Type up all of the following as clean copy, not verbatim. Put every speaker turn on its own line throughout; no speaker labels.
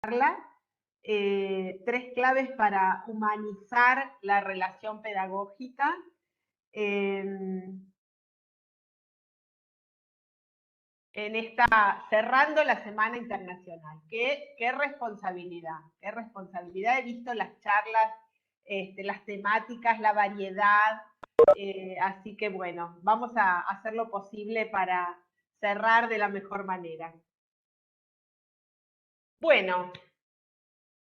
3 claves para humanizar la relación pedagógica. En esta, cerrando la Semana Internacional. Qué responsabilidad, qué responsabilidad. He visto las charlas, las temáticas, la variedad, así que bueno, vamos a hacer lo posible para cerrar de la mejor manera. Bueno,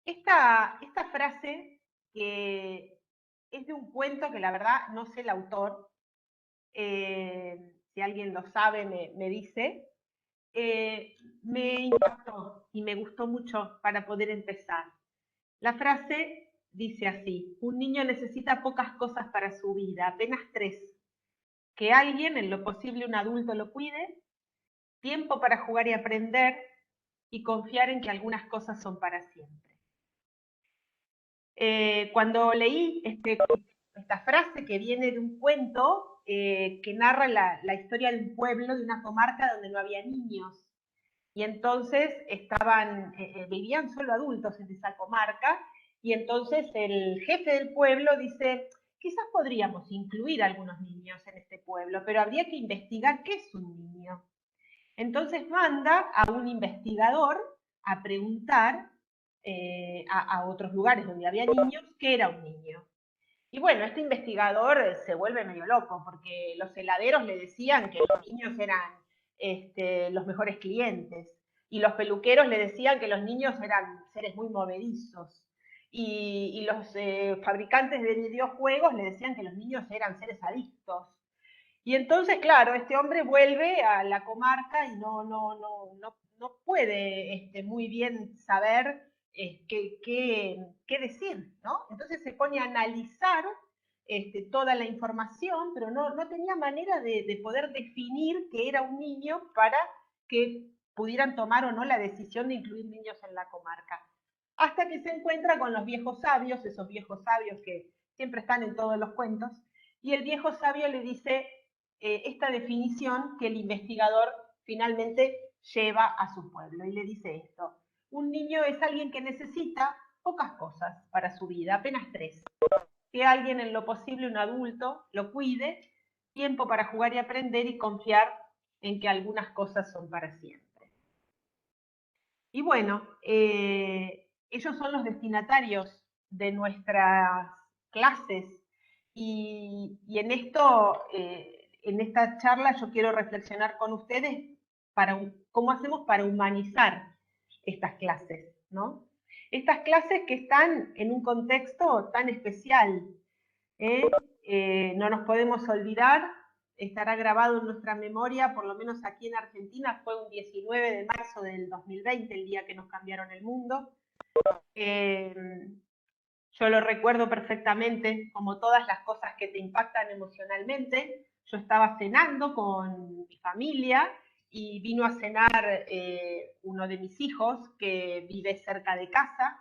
esta frase que es de un cuento que la verdad no sé el autor, si alguien lo sabe me dice, me impactó y me gustó mucho para poder empezar. La frase dice así: un niño necesita pocas cosas para su vida, apenas 3. Que alguien, en lo posible un adulto, lo cuide, tiempo para jugar y aprender, y confiar en que algunas cosas son para siempre. Cuando leí esta frase que viene de un cuento que narra la historia de un pueblo, de una comarca donde no había niños, y entonces vivían solo adultos en esa comarca, y entonces el jefe del pueblo dice, quizás podríamos incluir a algunos niños en este pueblo, pero habría que investigar qué es un niño. Entonces manda a un investigador a preguntar a otros lugares donde había niños qué era un niño. Y bueno, este investigador se vuelve medio loco, porque los heladeros le decían que los niños eran los mejores clientes, y los peluqueros le decían que los niños eran seres muy movedizos, y los fabricantes de videojuegos le decían que los niños eran seres adictos. Y entonces, claro, este hombre vuelve a la comarca y no puede muy bien saber qué decir, ¿no? Entonces se pone a analizar toda la información, pero no tenía manera de poder definir qué era un niño para que pudieran tomar o no la decisión de incluir niños en la comarca. Hasta que se encuentra con los viejos sabios, esos viejos sabios que siempre están en todos los cuentos, y el viejo sabio le dice esta definición que el investigador finalmente lleva a su pueblo, y le dice esto: un niño es alguien que necesita pocas cosas para su vida, apenas 3. Que alguien, en lo posible un adulto, lo cuide, tiempo para jugar y aprender, y confiar en que algunas cosas son para siempre. Y bueno, ellos son los destinatarios de nuestras clases, y en esto, en esta charla, yo quiero reflexionar con ustedes cómo hacemos para humanizar estas clases, ¿no? Estas clases que están en un contexto tan especial, ¿eh? No nos podemos olvidar, estará grabado en nuestra memoria, por lo menos aquí en Argentina, fue un 19 de marzo del 2020, el día que nos cambiaron el mundo. Yo lo recuerdo perfectamente, como todas las cosas que te impactan emocionalmente. Yo estaba cenando con mi familia y vino a cenar uno de mis hijos que vive cerca de casa,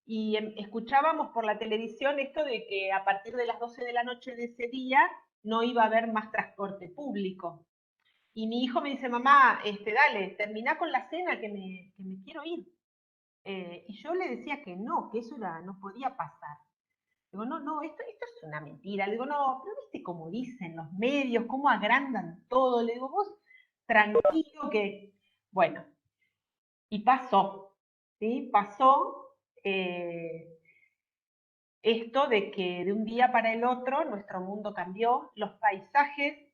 y escuchábamos por la televisión esto de que a partir de las 12 de la noche de ese día no iba a haber más transporte público. Y mi hijo me dice, mamá, dale, terminá con la cena que me quiero ir. Y yo le decía que no eso no podía pasar. Digo, no, esto es una mentira. Le digo, no, pero viste cómo dicen los medios, cómo agrandan todo. Le digo, vos tranquilo que... Bueno, y pasó, ¿sí? Pasó esto de que de un día para el otro nuestro mundo cambió, los paisajes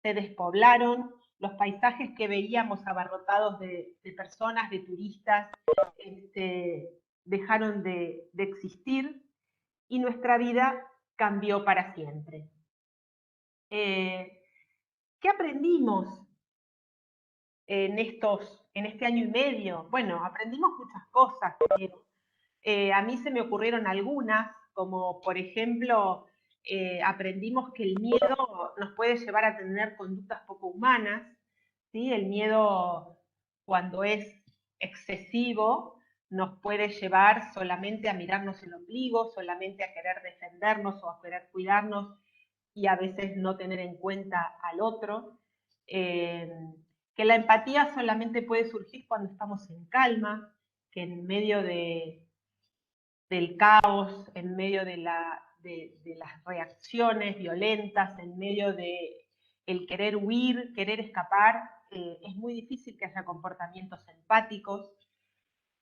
se despoblaron, los paisajes que veíamos abarrotados de personas, de turistas, dejaron de existir, y nuestra vida cambió para siempre. ¿Qué aprendimos en este año y medio? Bueno, aprendimos muchas cosas, pero a mí se me ocurrieron algunas, como por ejemplo, aprendimos que el miedo nos puede llevar a tener conductas poco humanas, ¿sí? El miedo, cuando es excesivo, nos puede llevar solamente a mirarnos el ombligo, solamente a querer defendernos o a querer cuidarnos, y a veces no tener en cuenta al otro. Que la empatía solamente puede surgir cuando estamos en calma, que en medio del caos, en medio de las reacciones violentas, en medio de el querer huir, querer escapar, es muy difícil que haya comportamientos empáticos,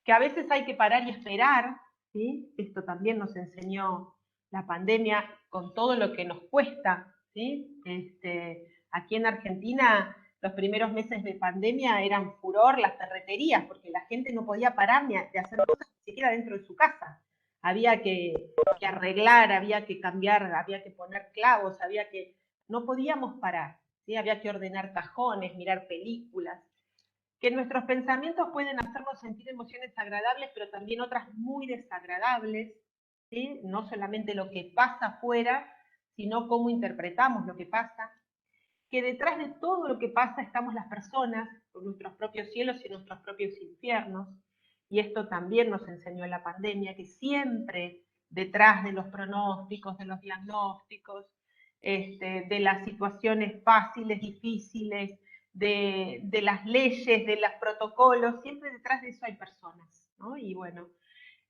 que a veces hay que parar y esperar, ¿sí? Esto también nos enseñó la pandemia con todo lo que nos cuesta, ¿sí? Aquí en Argentina los primeros meses de pandemia eran furor las ferreterías, porque la gente no podía parar ni de hacer cosas ni siquiera dentro de su casa. Había que arreglar, había que cambiar, había que poner clavos, no podíamos parar, ¿sí? Había que ordenar cajones, mirar películas, que nuestros pensamientos pueden hacernos sentir emociones agradables, pero también otras muy desagradables, ¿sí? No solamente lo que pasa afuera, sino cómo interpretamos lo que pasa, que detrás de todo lo que pasa estamos las personas, con nuestros propios cielos y nuestros propios infiernos, y esto también nos enseñó la pandemia, que siempre detrás de los pronósticos, de los diagnósticos, de las situaciones fáciles, difíciles, de las leyes, de los protocolos, siempre detrás de eso hay personas, ¿no? Y bueno,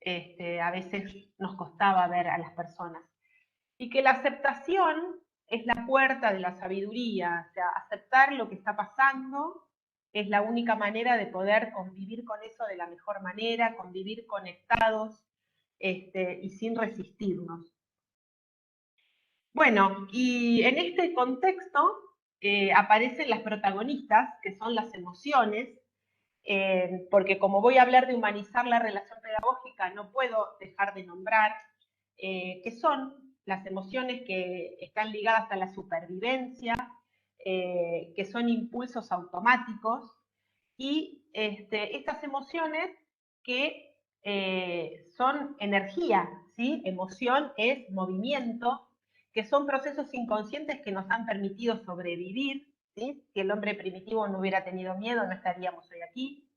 a veces nos costaba ver a las personas. Y que la aceptación es la puerta de la sabiduría, o sea, aceptar lo que está pasando es la única manera de poder convivir con eso de la mejor manera, convivir conectados y sin resistirnos. Bueno, y en este contexto aparecen las protagonistas, que son las emociones, porque como voy a hablar de humanizar la relación pedagógica, no puedo dejar de nombrar que son las emociones que están ligadas a la supervivencia, que son impulsos automáticos, y estas emociones que son energía, ¿sí? Emoción es movimiento, que son procesos inconscientes que nos han permitido sobrevivir, ¿sí? Si el hombre primitivo no hubiera tenido miedo, no estaríamos hoy aquí,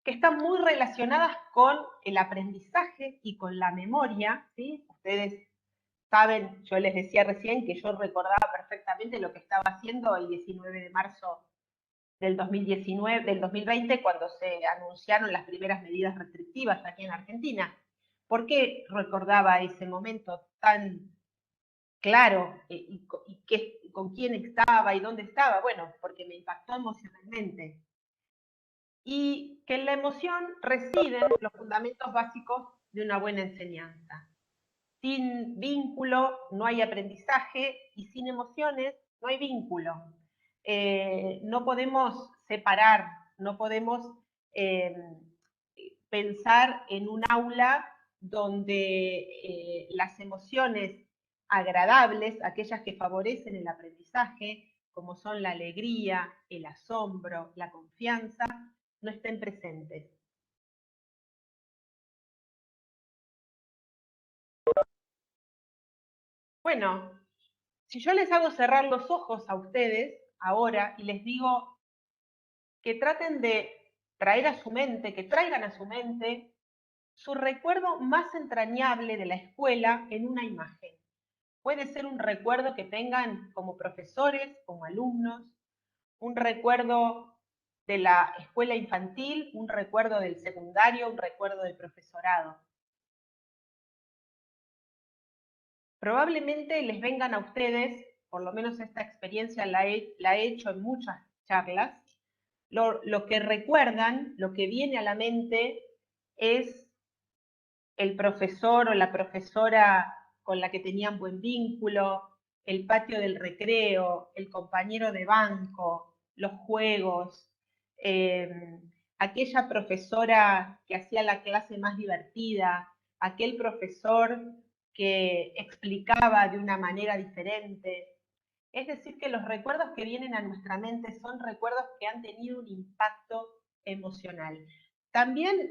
que están muy relacionadas con el aprendizaje y con la memoria, ¿sí? Ustedes saben, yo les decía recién que yo recordaba perfectamente lo que estaba haciendo el 19 de marzo del 2019, del 2020, cuando se anunciaron las primeras medidas restrictivas aquí en Argentina. ¿Por qué recordaba ese momento tan claro con quién estaba y dónde estaba? Bueno, porque me impactó emocionalmente. Y que en la emoción residen los fundamentos básicos de una buena enseñanza. Sin vínculo no hay aprendizaje y sin emociones no hay vínculo. No podemos separar, no podemos eh, pensar en un aula donde las emociones agradables, aquellas que favorecen el aprendizaje, como son la alegría, el asombro, la confianza, no estén presentes. Bueno, si yo les hago cerrar los ojos a ustedes ahora y les digo que traten de traer a su mente, que traigan a su mente su recuerdo más entrañable de la escuela en una imagen. Puede ser un recuerdo que tengan como profesores, como alumnos, un recuerdo de la escuela infantil, un recuerdo del secundario, un recuerdo del profesorado. Probablemente les vengan a ustedes, por lo menos esta experiencia la he hecho en muchas charlas, lo que recuerdan, lo que viene a la mente es el profesor o la profesora con la que tenían buen vínculo, el patio del recreo, el compañero de banco, los juegos, aquella profesora que hacía la clase más divertida, aquel profesor que explicaba de una manera diferente. Es decir, que los recuerdos que vienen a nuestra mente son recuerdos que han tenido un impacto emocional. También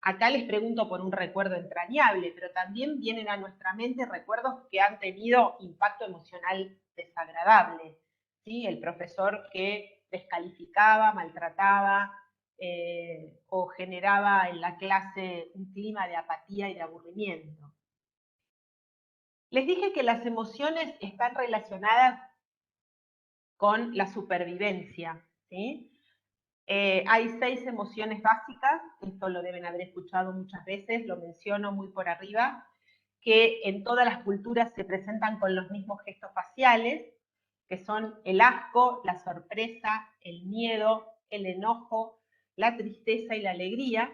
acá les pregunto por un recuerdo entrañable, pero también vienen a nuestra mente recuerdos que han tenido impacto emocional desagradable, ¿sí? El profesor que descalificaba, maltrataba o generaba en la clase un clima de apatía y de aburrimiento. Les dije que las emociones están relacionadas con la supervivencia, ¿sí? Hay 6 emociones básicas, esto lo deben haber escuchado muchas veces, lo menciono muy por arriba, que en todas las culturas se presentan con los mismos gestos faciales, que son el asco, la sorpresa, el miedo, el enojo, la tristeza y la alegría,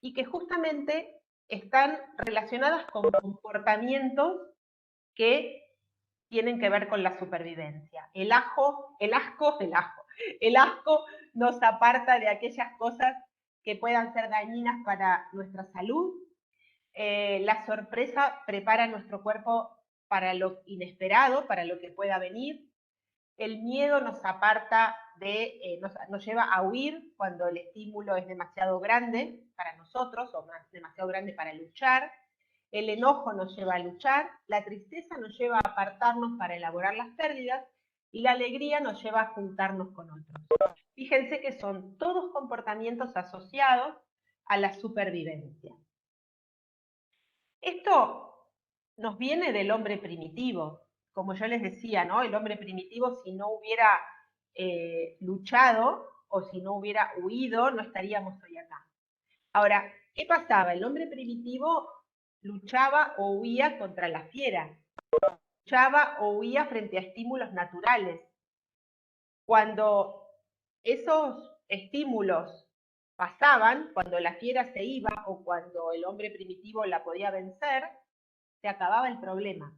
y que justamente están relacionadas con comportamientos que tienen que ver con la supervivencia. El asco nos aparta de aquellas cosas que puedan ser dañinas para nuestra salud. La sorpresa prepara nuestro cuerpo para lo inesperado, para lo que pueda venir. El miedo nos aparta nos lleva a huir cuando el estímulo es demasiado grande para nosotros o demasiado grande para luchar. El enojo nos lleva a luchar, la tristeza nos lleva a apartarnos para elaborar las pérdidas y la alegría nos lleva a juntarnos con otros. Fíjense que son todos comportamientos asociados a la supervivencia. Esto nos viene del hombre primitivo. Como yo les decía, ¿no? El hombre primitivo, si no hubiera luchado o si no hubiera huido, no estaríamos hoy acá. Ahora, ¿qué pasaba? El hombre primitivo luchaba o huía contra la fiera, luchaba o huía frente a estímulos naturales. Cuando esos estímulos pasaban, cuando la fiera se iba o cuando el hombre primitivo la podía vencer, se acababa el problema.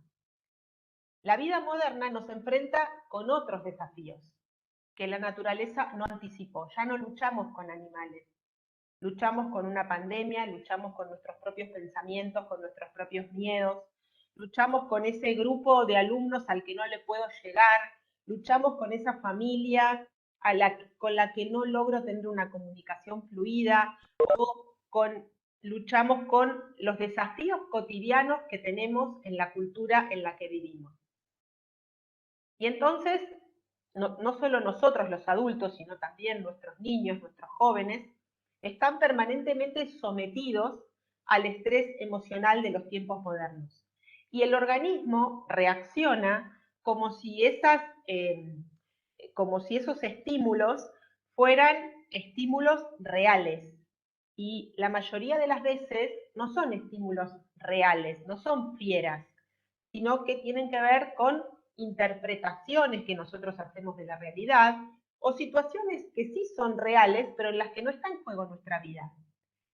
La vida moderna nos enfrenta con otros desafíos que la naturaleza no anticipó. Ya no luchamos con animales, luchamos con una pandemia, luchamos con nuestros propios pensamientos, con nuestros propios miedos, luchamos con ese grupo de alumnos al que no le puedo llegar, luchamos con esa familia con la que no logro tener una comunicación fluida, o luchamos con los desafíos cotidianos que tenemos en la cultura en la que vivimos. Y entonces, no solo nosotros los adultos, sino también nuestros niños, nuestros jóvenes, están permanentemente sometidos al estrés emocional de los tiempos modernos. Y el organismo reacciona como si, como si esos estímulos fueran estímulos reales. Y la mayoría de las veces no son estímulos reales, no son fieras, sino que tienen que ver con interpretaciones que nosotros hacemos de la realidad o situaciones que sí son reales, pero en las que no está en juego nuestra vida.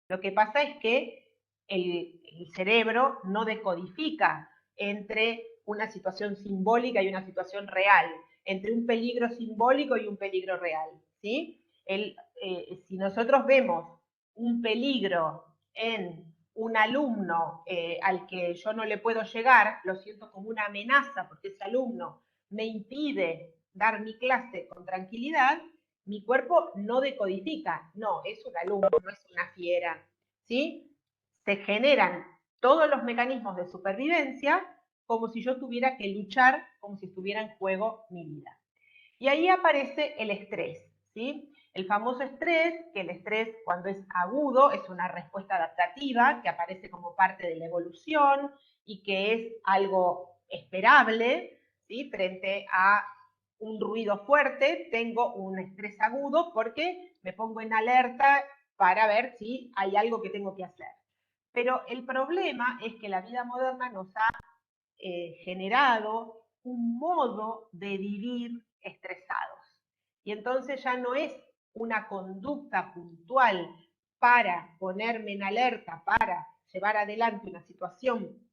Lo que pasa es que el cerebro no decodifica entre una situación simbólica y una situación real, entre un peligro simbólico y un peligro real, ¿sí? Si nosotros vemos un peligro en un alumno al que yo no le puedo llegar, lo siento como una amenaza porque ese alumno me impide dar mi clase con tranquilidad, mi cuerpo no decodifica, no, es un alumno, no es una fiera, ¿sí? Se generan todos los mecanismos de supervivencia como si yo tuviera que luchar, como si estuviera en juego mi vida. Y ahí aparece el estrés, ¿sí? El famoso estrés, que el estrés cuando es agudo es una respuesta adaptativa que aparece como parte de la evolución y que es algo esperable, ¿sí? Frente a un ruido fuerte, tengo un estrés agudo porque me pongo en alerta para ver si hay algo que tengo que hacer. Pero el problema es que la vida moderna nos ha generado un modo de vivir estresados. Y entonces ya no es una conducta puntual para ponerme en alerta, para llevar adelante una situación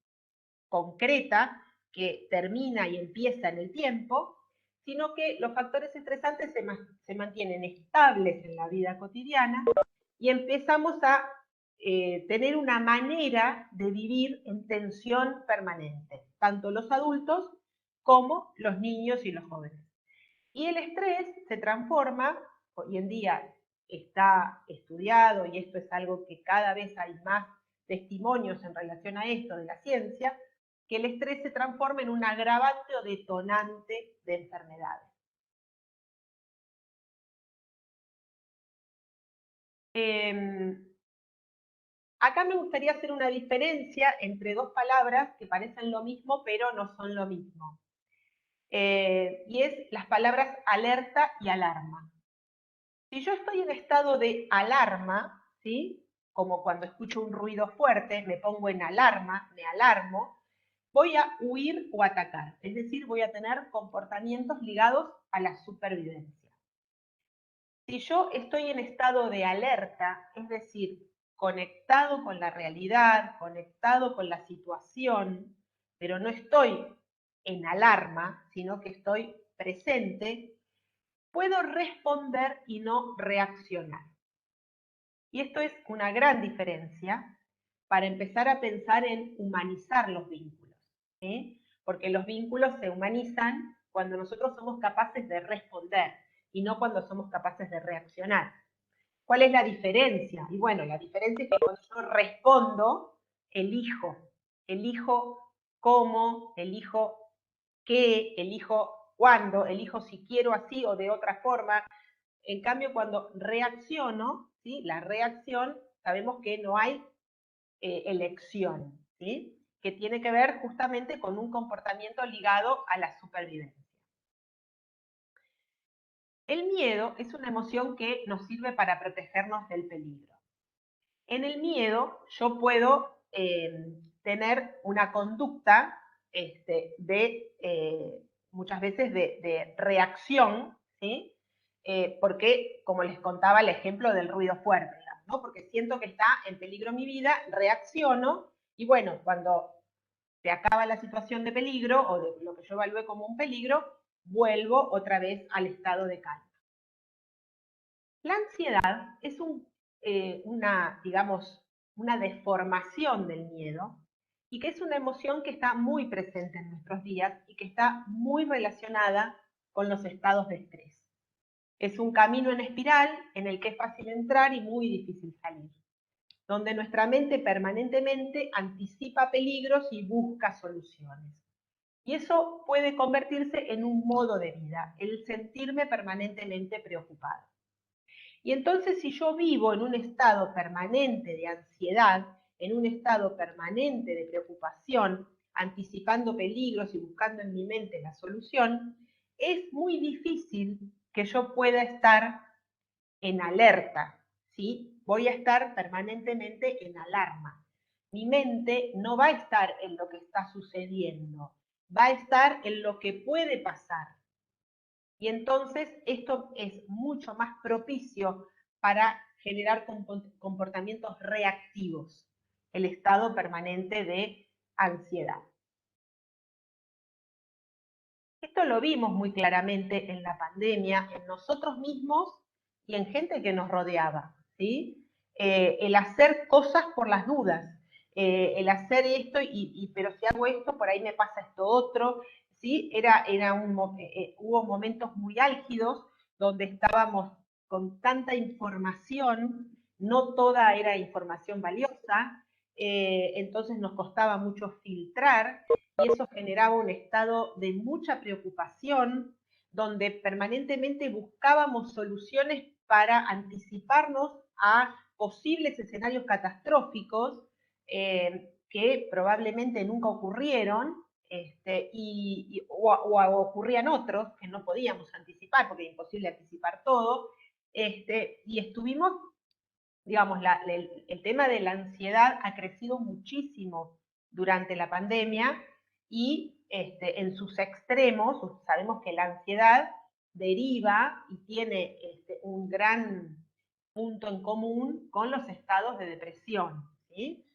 concreta que termina y empieza en el tiempo, sino que los factores estresantes se mantienen estables en la vida cotidiana y empezamos a tener una manera de vivir en tensión permanente, tanto los adultos como los niños y los jóvenes. Y el estrés se transforma, hoy en día está estudiado y esto es algo que cada vez hay más testimonios en relación a esto de la ciencia, que el estrés se transforma en un agravante o detonante de enfermedades. Acá me gustaría hacer una diferencia entre dos palabras que parecen lo mismo, pero no son lo mismo. Y es las palabras alerta y alarma. Si yo estoy en estado de alarma, ¿sí? Como cuando escucho un ruido fuerte, me pongo en alarma, me alarmo, voy a huir o atacar. Es decir, voy a tener comportamientos ligados a la supervivencia. Si yo estoy en estado de alerta, es decir, conectado con la realidad, conectado con la situación, pero no estoy en alarma, sino que estoy presente, puedo responder y no reaccionar. Y esto es una gran diferencia para empezar a pensar en humanizar los vínculos, ¿sí? Porque los vínculos se humanizan cuando nosotros somos capaces de responder y no cuando somos capaces de reaccionar. ¿Cuál es la diferencia? Y bueno, la diferencia es que cuando yo respondo, elijo cómo, elijo qué, elijo cuándo, elijo si quiero así o de otra forma. En cambio, cuando reacciono, ¿sí? La reacción, sabemos que no hay elección, ¿sí? Que tiene que ver justamente con un comportamiento ligado a la supervivencia. El miedo es una emoción que nos sirve para protegernos del peligro. En el miedo yo puedo tener una conducta muchas veces de reacción, ¿sí? Porque, como les contaba el ejemplo del ruido fuerte, ¿no? Porque siento que está en peligro mi vida, reacciono, y bueno, cuando se acaba la situación de peligro, o de lo que yo evalúe como un peligro, vuelvo otra vez al estado de calma. La ansiedad es digamos, una deformación del miedo y que es una emoción que está muy presente en nuestros días y que está muy relacionada con los estados de estrés. Es un camino en espiral en el que es fácil entrar y muy difícil salir, donde nuestra mente permanentemente anticipa peligros y busca soluciones. Y eso puede convertirse en un modo de vida, el sentirme permanentemente preocupado. Y entonces si yo vivo en un estado permanente de ansiedad, en un estado permanente de preocupación, anticipando peligros y buscando en mi mente la solución, es muy difícil que yo pueda estar en alerta, ¿sí? Voy a estar permanentemente en alarma. Mi mente no va a estar en lo que está sucediendo, va a estar en lo que puede pasar. Y entonces esto es mucho más propicio para generar comportamientos reactivos, el estado permanente de ansiedad. Esto lo vimos muy claramente en la pandemia, en nosotros mismos y en gente que nos rodeaba, ¿sí? El hacer cosas por las dudas, el hacer esto, pero si hago esto, por ahí me pasa esto otro, ¿sí? Hubo momentos muy álgidos donde estábamos con tanta información, no toda era información valiosa, entonces nos costaba mucho filtrar, y eso generaba un estado de mucha preocupación, donde permanentemente buscábamos soluciones para anticiparnos a posibles escenarios catastróficos que probablemente nunca ocurrieron, o ocurrían otros que no podíamos anticipar, porque es imposible anticipar todo, y estuvimos, digamos, el tema de la ansiedad ha crecido muchísimo durante la pandemia y en sus extremos, sabemos que la ansiedad deriva y tiene un gran punto en común con los estados de depresión, ¿sí?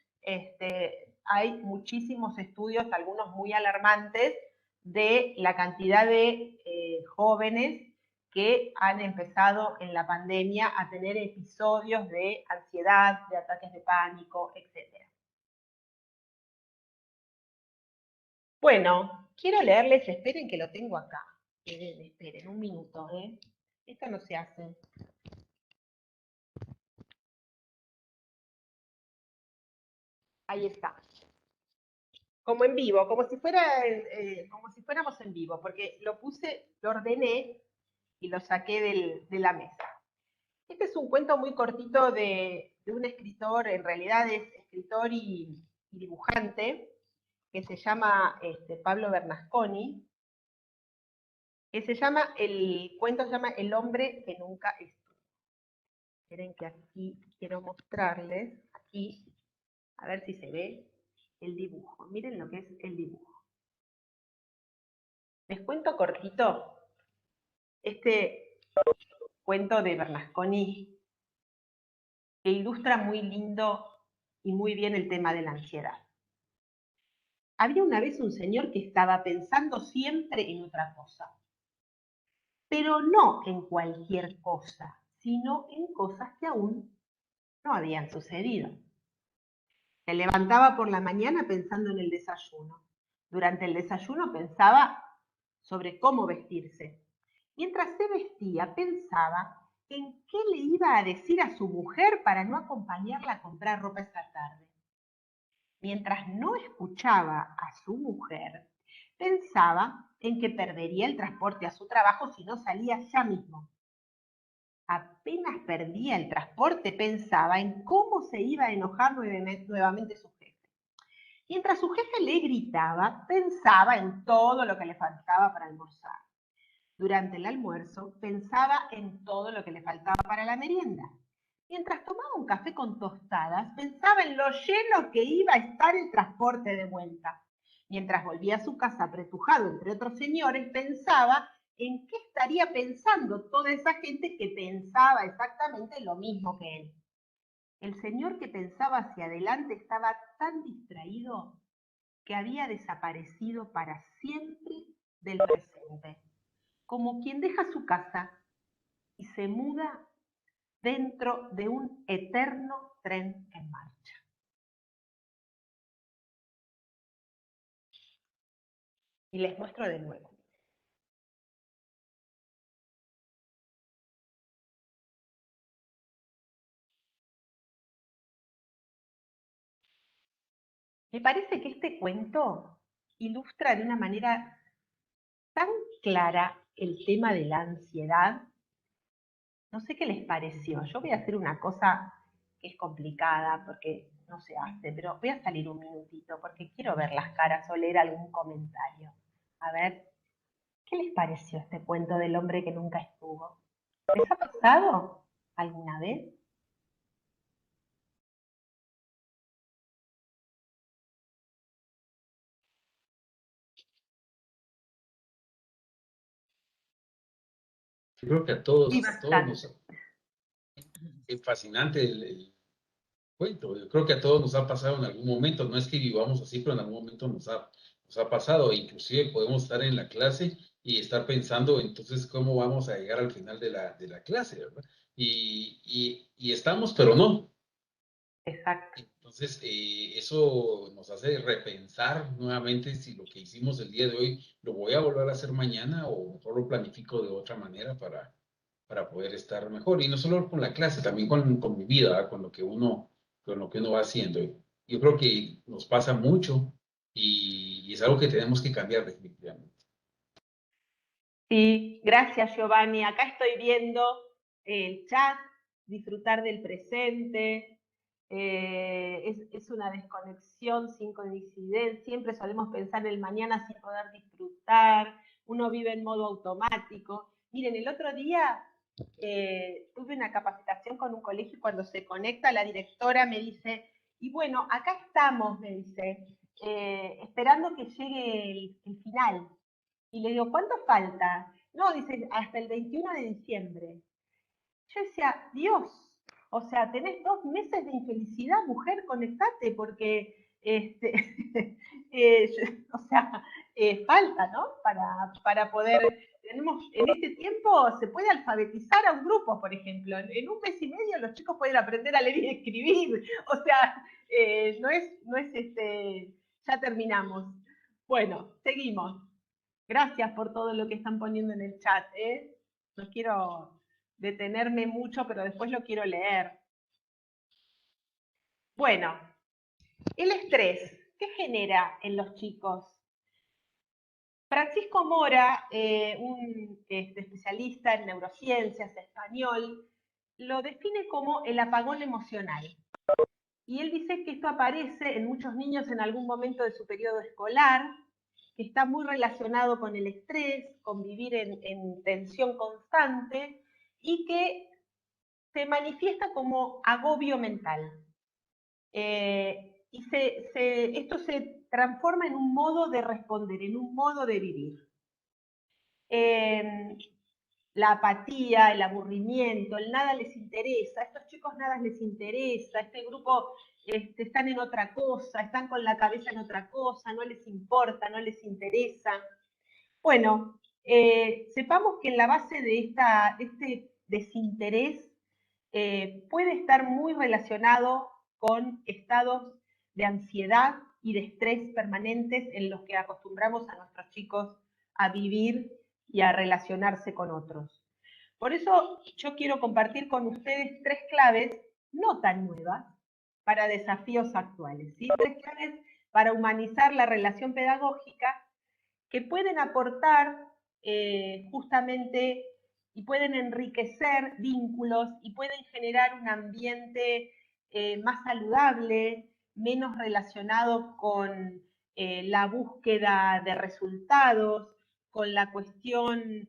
Hay muchísimos estudios, algunos muy alarmantes, de la cantidad de jóvenes que han empezado en la pandemia a tener episodios de ansiedad, de ataques de pánico, etc. Bueno, quiero leerles, esperen que lo tengo acá. Esperen un minuto, ¿eh? Esto no se hace. Ahí está. Como en vivo, como si fuéramos en vivo, porque lo puse, lo ordené y lo saqué de la mesa. Este es un cuento muy cortito de un escritor, en realidad es escritor y dibujante, que se llama Pablo Bernasconi, que el cuento se llama El hombre que nunca estuvo. Esperen que aquí quiero mostrarles, aquí, a ver si se ve el dibujo. Miren lo que es el dibujo. Les cuento cortito este cuento de Bernasconi que ilustra muy lindo y muy bien el tema de la ansiedad. Había una vez un señor que estaba pensando siempre en otra cosa, pero no en cualquier cosa, sino en cosas que aún no habían sucedido. Se levantaba por la mañana pensando en el desayuno. Durante el desayuno pensaba sobre cómo vestirse. Mientras se vestía, pensaba en qué le iba a decir a su mujer para no acompañarla a comprar ropa esa tarde. Mientras no escuchaba a su mujer, pensaba en que perdería el transporte a su trabajo si no salía ya mismo. Apenas perdía el transporte, pensaba en cómo se iba a enojar nuevamente su jefe. Mientras su jefe le gritaba, pensaba en todo lo que le faltaba para almorzar. Durante el almuerzo, pensaba en todo lo que le faltaba para la merienda. Mientras tomaba un café con tostadas, pensaba en lo lleno que iba a estar el transporte de vuelta. Mientras volvía a su casa apretujado entre otros señores, pensaba en qué estaría pensando toda esa gente que pensaba exactamente lo mismo que él. El señor que pensaba hacia adelante estaba tan distraído que había desaparecido para siempre del presente, como quien deja su casa y se muda dentro de un eterno tren en marcha. Y les muestro de nuevo. Me parece que este cuento ilustra de una manera tan clara el tema de la ansiedad. No sé qué les pareció. Yo voy a hacer una cosa que es complicada porque no se hace, pero voy a salir un minutito porque quiero ver las caras o leer algún comentario. A ver, ¿qué les pareció este cuento del hombre que nunca estuvo? ¿Les ha pasado alguna vez?
Yo creo que
Sí,
a todos
bastante.
nos es fascinante el cuento. Yo creo que a todos nos ha pasado en algún momento. No es que vivamos así, pero en algún momento nos ha pasado. E inclusive podemos estar en la clase y estar pensando entonces cómo vamos a llegar al final de la clase, ¿verdad? Y estamos, pero no.
Exacto.
Entonces, eso nos hace repensar nuevamente si lo que hicimos el día de hoy lo voy a volver a hacer mañana o mejor lo planifico de otra manera para poder estar mejor. Y no solo con la clase, también con mi vida, ¿verdad? Con lo que uno va haciendo. Yo creo que nos pasa mucho y es algo que tenemos que cambiar definitivamente.
Sí, gracias Giovanni. Acá estoy viendo el chat, disfrutar del presente. Es una desconexión sin coincidencia. Siempre solemos pensar en el mañana sin poder disfrutar. Uno vive en modo automático. Miren, el otro día tuve una capacitación con un colegio y cuando se conecta la directora me dice, y bueno, acá estamos, me dice, esperando que llegue el final. Y le digo, ¿cuánto falta? No, dice, hasta el 21 de diciembre. Yo decía, Dios, o sea, tenés 2 meses de infelicidad, mujer, conectate, porque, o sea, falta, ¿no? Para poder, tenemos, en este tiempo se puede alfabetizar a un grupo, por ejemplo. En un mes y medio los chicos pueden aprender a leer y escribir. O sea, ya terminamos. Bueno, seguimos. Gracias por todo lo que están poniendo en el chat, ¿eh? No quiero detenerme mucho, pero después lo quiero leer. Bueno, el estrés, ¿qué genera en los chicos? Francisco Mora, un especialista en neurociencias español, lo define como el apagón emocional. Y él dice que esto aparece en muchos niños en algún momento de su periodo escolar, que está muy relacionado con el estrés, con vivir en tensión constante y que se manifiesta como agobio mental. Y esto se transforma en un modo de responder, en un modo de vivir. La apatía, el aburrimiento, el nada les interesa, a estos chicos nada les interesa, este grupo están en otra cosa, están con la cabeza en otra cosa, no les importa, no les interesa. Bueno, sepamos que en la base de este desinterés puede estar muy relacionado con estados de ansiedad y de estrés permanentes en los que acostumbramos a nuestros chicos a vivir y a relacionarse con otros. Por eso yo quiero compartir con ustedes 3 claves no tan nuevas para desafíos actuales, ¿sí? 3 claves para humanizar la relación pedagógica que pueden aportar justamente y pueden enriquecer vínculos y pueden generar un ambiente más saludable, menos relacionado con la búsqueda de resultados, con la cuestión,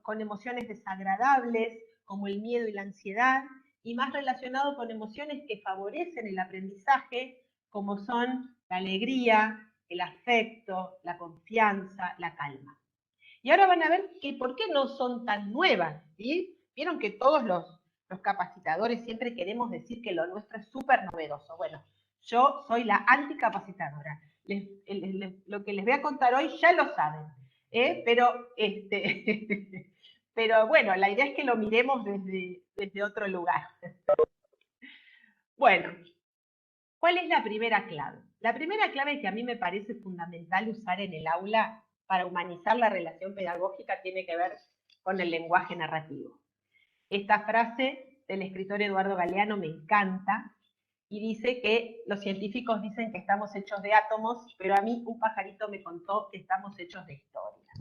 con emociones desagradables como el miedo y la ansiedad, y más relacionado con emociones que favorecen el aprendizaje, como son la alegría, el afecto, la confianza, la calma. Y ahora van a ver que por qué no son tan nuevas, ¿sí? Vieron que todos los capacitadores siempre queremos decir que lo nuestro es súper novedoso. Bueno, yo soy la anticapacitadora. Lo que les voy a contar hoy ya lo saben, pero, pero bueno, la idea es que lo miremos desde otro lugar. Bueno, ¿cuál es la primera clave? La primera clave que a mí me parece fundamental usar en el aula para humanizar la relación pedagógica tiene que ver con el lenguaje narrativo. Esta frase del escritor Eduardo Galeano me encanta y dice que los científicos dicen que estamos hechos de átomos, pero a mí un pajarito me contó que estamos hechos de historia.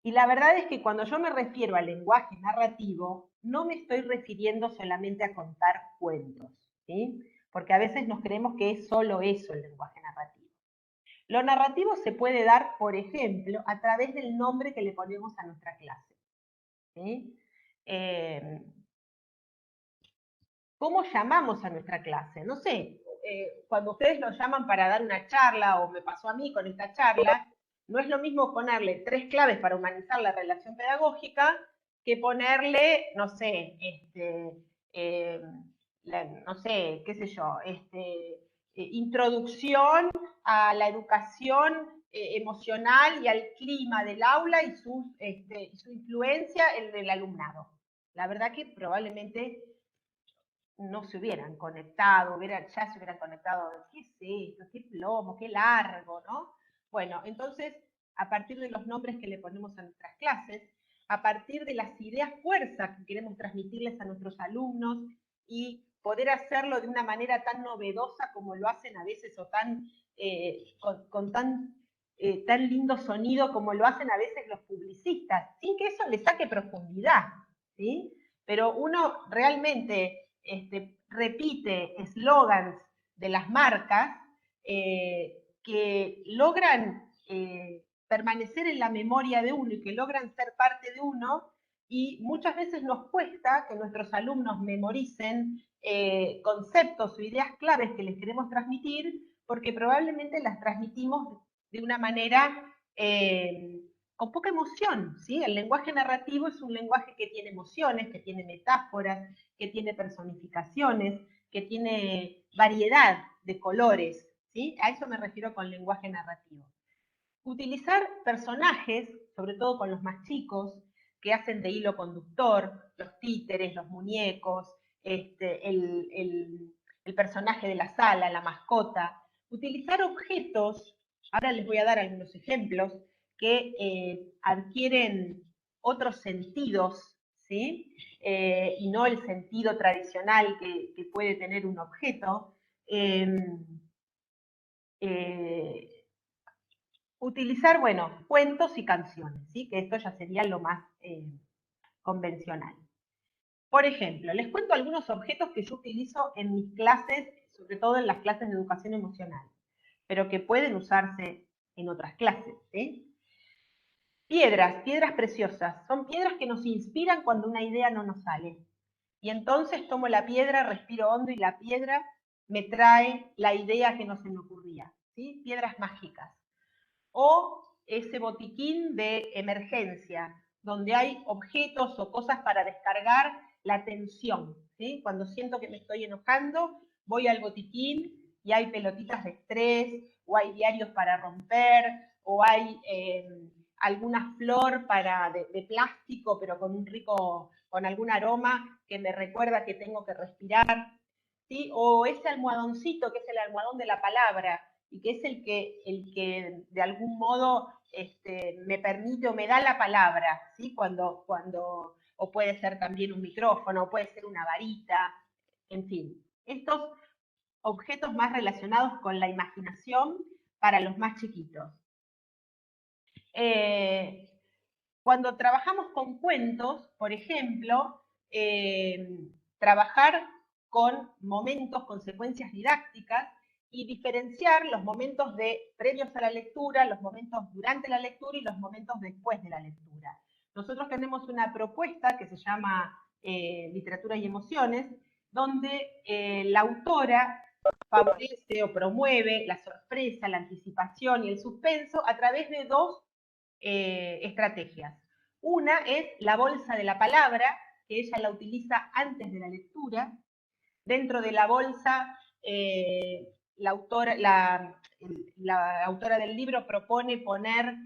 Y la verdad es que cuando yo me refiero al lenguaje narrativo, no me estoy refiriendo solamente a contar cuentos, ¿sí? Porque a veces nos creemos que es solo eso el lenguaje narrativo. Lo narrativo se puede dar, por ejemplo, a través del nombre que le ponemos a nuestra clase, ¿sí? ¿Cómo llamamos a nuestra clase? No sé, cuando ustedes lo llaman para dar una charla, o me pasó a mí con esta charla, no es lo mismo ponerle 3 claves para humanizar la relación pedagógica que ponerle, no sé, no sé, qué sé yo, introducción a la educación emocional y al clima del aula y su influencia en el alumnado. La verdad que probablemente no se hubieran conectado, ya se hubieran conectado, ¿qué es esto? ¿Qué plomo? ¿Qué largo? ¿No? Bueno, entonces, a partir de los nombres que le ponemos a nuestras clases, a partir de las ideas fuerza que queremos transmitirles a nuestros alumnos y poder hacerlo de una manera tan novedosa como lo hacen a veces o tan, con tan lindo sonido como lo hacen a veces los publicistas, sin que eso le saque profundidad, ¿sí? Pero uno realmente repite eslogans de las marcas que logran permanecer en la memoria de uno y que logran ser parte de uno, y muchas veces nos cuesta que nuestros alumnos memoricen conceptos o ideas claves que les queremos transmitir, porque probablemente las transmitimos de una manera con poca emoción, ¿sí? El lenguaje narrativo es un lenguaje que tiene emociones, que tiene metáforas, que tiene personificaciones, que tiene variedad de colores, ¿sí? A eso me refiero con lenguaje narrativo. Utilizar personajes, sobre todo con los más chicos, que hacen de hilo conductor, los títeres, los muñecos, el personaje de la sala, la mascota. Utilizar objetos, ahora les voy a dar algunos ejemplos, que adquieren otros sentidos, ¿sí? Y no el sentido tradicional que puede tener un objeto. Utilizar, bueno, cuentos y canciones, ¿sí? Que esto ya sería lo más convencional. Por ejemplo, les cuento algunos objetos que yo utilizo en mis clases, sobre todo en las clases de educación emocional, pero que pueden usarse en otras clases, ¿sí? Piedras preciosas. Son piedras que nos inspiran cuando una idea no nos sale. Y entonces tomo la piedra, respiro hondo y la piedra me trae la idea que no se me ocurría. ¿Sí? Piedras mágicas. O ese botiquín de emergencia, donde hay objetos o cosas para descargar la tensión. ¿Sí? Cuando siento que me estoy enojando, voy al botiquín y hay pelotitas de estrés, o hay diarios para romper, o hay alguna flor de plástico, pero con algún aroma que me recuerda que tengo que respirar. ¿Sí? O ese almohadoncito que es el almohadón de la palabra, y que es el que de algún modo me permite o me da la palabra, ¿sí? O puede ser también un micrófono, o puede ser una varita, en fin. Estos objetos más relacionados con la imaginación para los más chiquitos. Cuando trabajamos con cuentos, por ejemplo, trabajar con momentos, con secuencias didácticas, y diferenciar los momentos previos a la lectura, los momentos durante la lectura y los momentos después de la lectura. Nosotros tenemos una propuesta que se llama Literatura y Emociones, donde la autora favorece o promueve la sorpresa, la anticipación y el suspenso a través de dos estrategias. Una es la bolsa de la palabra, que ella la utiliza antes de la lectura. Dentro de la bolsa, la autora del libro propone poner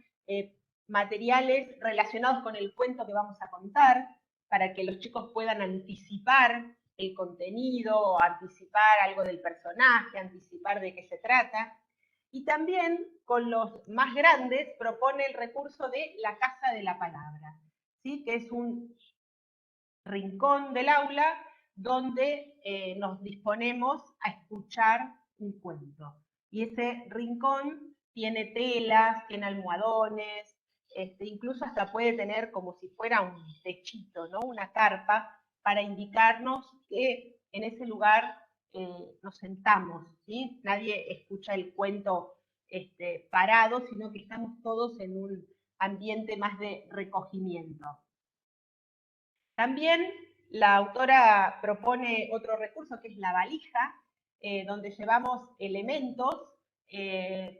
materiales relacionados con el cuento que vamos a contar, para que los chicos puedan anticipar el contenido, anticipar algo del personaje, anticipar de qué se trata. Y también con los más grandes propone el recurso de la casa de la palabra, ¿sí? Que es un rincón del aula donde nos disponemos a escuchar un cuento. Y ese rincón tiene telas, tiene almohadones, incluso hasta puede tener como si fuera un techito, ¿no? Una carpa, para indicarnos que en ese lugar nos sentamos, ¿sí? Nadie escucha el cuento parado, sino que estamos todos en un ambiente más de recogimiento. También la autora propone otro recurso que es la valija, donde llevamos elementos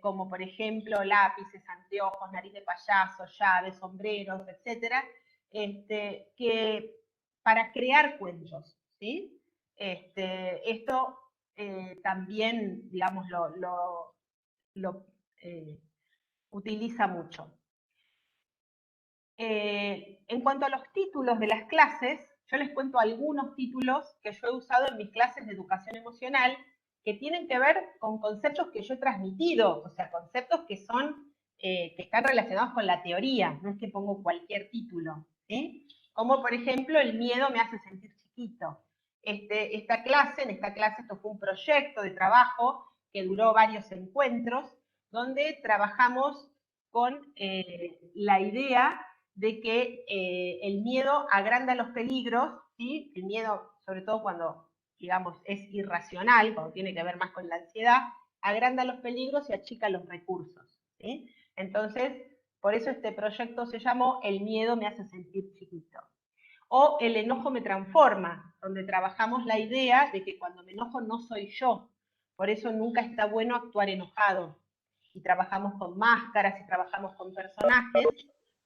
como por ejemplo lápices, anteojos, nariz de payaso, llaves, sombreros, etcétera, para crear cuentos, ¿sí? Esto también, digamos, lo utiliza mucho. En cuanto a los títulos de las clases, yo les cuento algunos títulos que yo he usado en mis clases de educación emocional, que tienen que ver con conceptos que yo he transmitido, o sea, conceptos que están relacionados con la teoría, no es que pongo cualquier título, ¿sí? Como por ejemplo, el miedo me hace sentir chiquito. En esta clase, esto fue un proyecto de trabajo que duró varios encuentros, donde trabajamos con la idea de que el miedo agranda los peligros, ¿sí? El miedo, sobre todo cuando, digamos, es irracional, cuando tiene que ver más con la ansiedad, agranda los peligros y achica los recursos, ¿sí? Entonces, por eso este proyecto se llamó El miedo me hace sentir chiquito. O El enojo me transforma, donde trabajamos la idea de que cuando me enojo no soy yo, por eso nunca está bueno actuar enojado. Y trabajamos con máscaras y trabajamos con personajes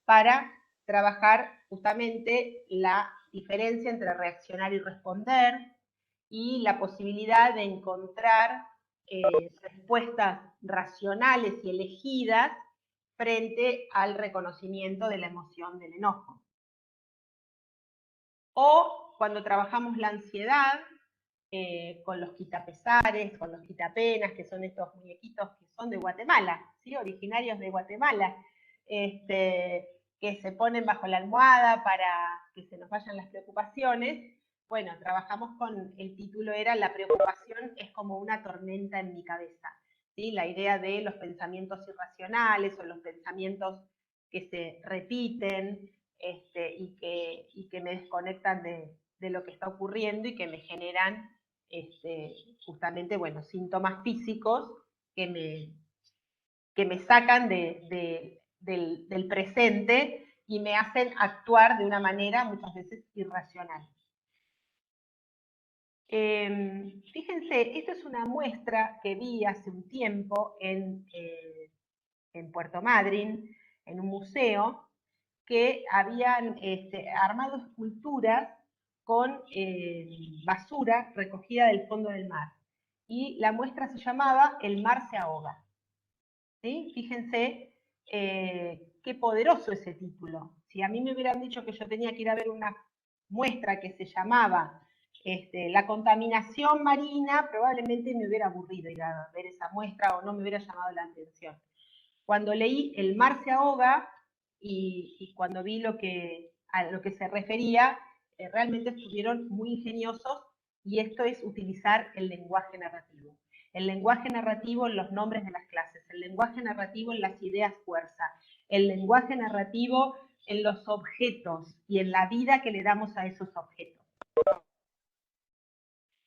para trabajar justamente la diferencia entre reaccionar y responder, y la posibilidad de encontrar respuestas racionales y elegidas frente al reconocimiento de la emoción del enojo. O cuando trabajamos la ansiedad, con los quitapesares, con los quitapenas, que son estos muñequitos que son de Guatemala, ¿sí? Originarios de Guatemala, que se ponen bajo la almohada para que se nos vayan las preocupaciones. Bueno, trabajamos con, el título era La preocupación es como una tormenta en mi cabeza, ¿sí? La idea de los pensamientos irracionales o los pensamientos que se repiten, y que me desconectan de lo que está ocurriendo y que me generan justamente, síntomas físicos que me sacan de del presente y me hacen actuar de una manera muchas veces irracional. Fíjense, esto es una muestra que vi hace un tiempo en Puerto Madryn, en un museo, que habían armado esculturas con basura recogida del fondo del mar. Y la muestra se llamaba El mar se ahoga. ¿Sí? Fíjense qué poderoso ese título. Si a mí me hubieran dicho que yo tenía que ir a ver una muestra que se llamaba La contaminación marina, probablemente me hubiera aburrido ir a ver esa muestra o no me hubiera llamado la atención. Cuando leí El mar se ahoga y cuando vi a lo que se refería, realmente estuvieron muy ingeniosos, y esto es utilizar el lenguaje narrativo. El lenguaje narrativo en los nombres de las clases, el lenguaje narrativo en las ideas fuerza, el lenguaje narrativo en los objetos y en la vida que le damos a esos objetos.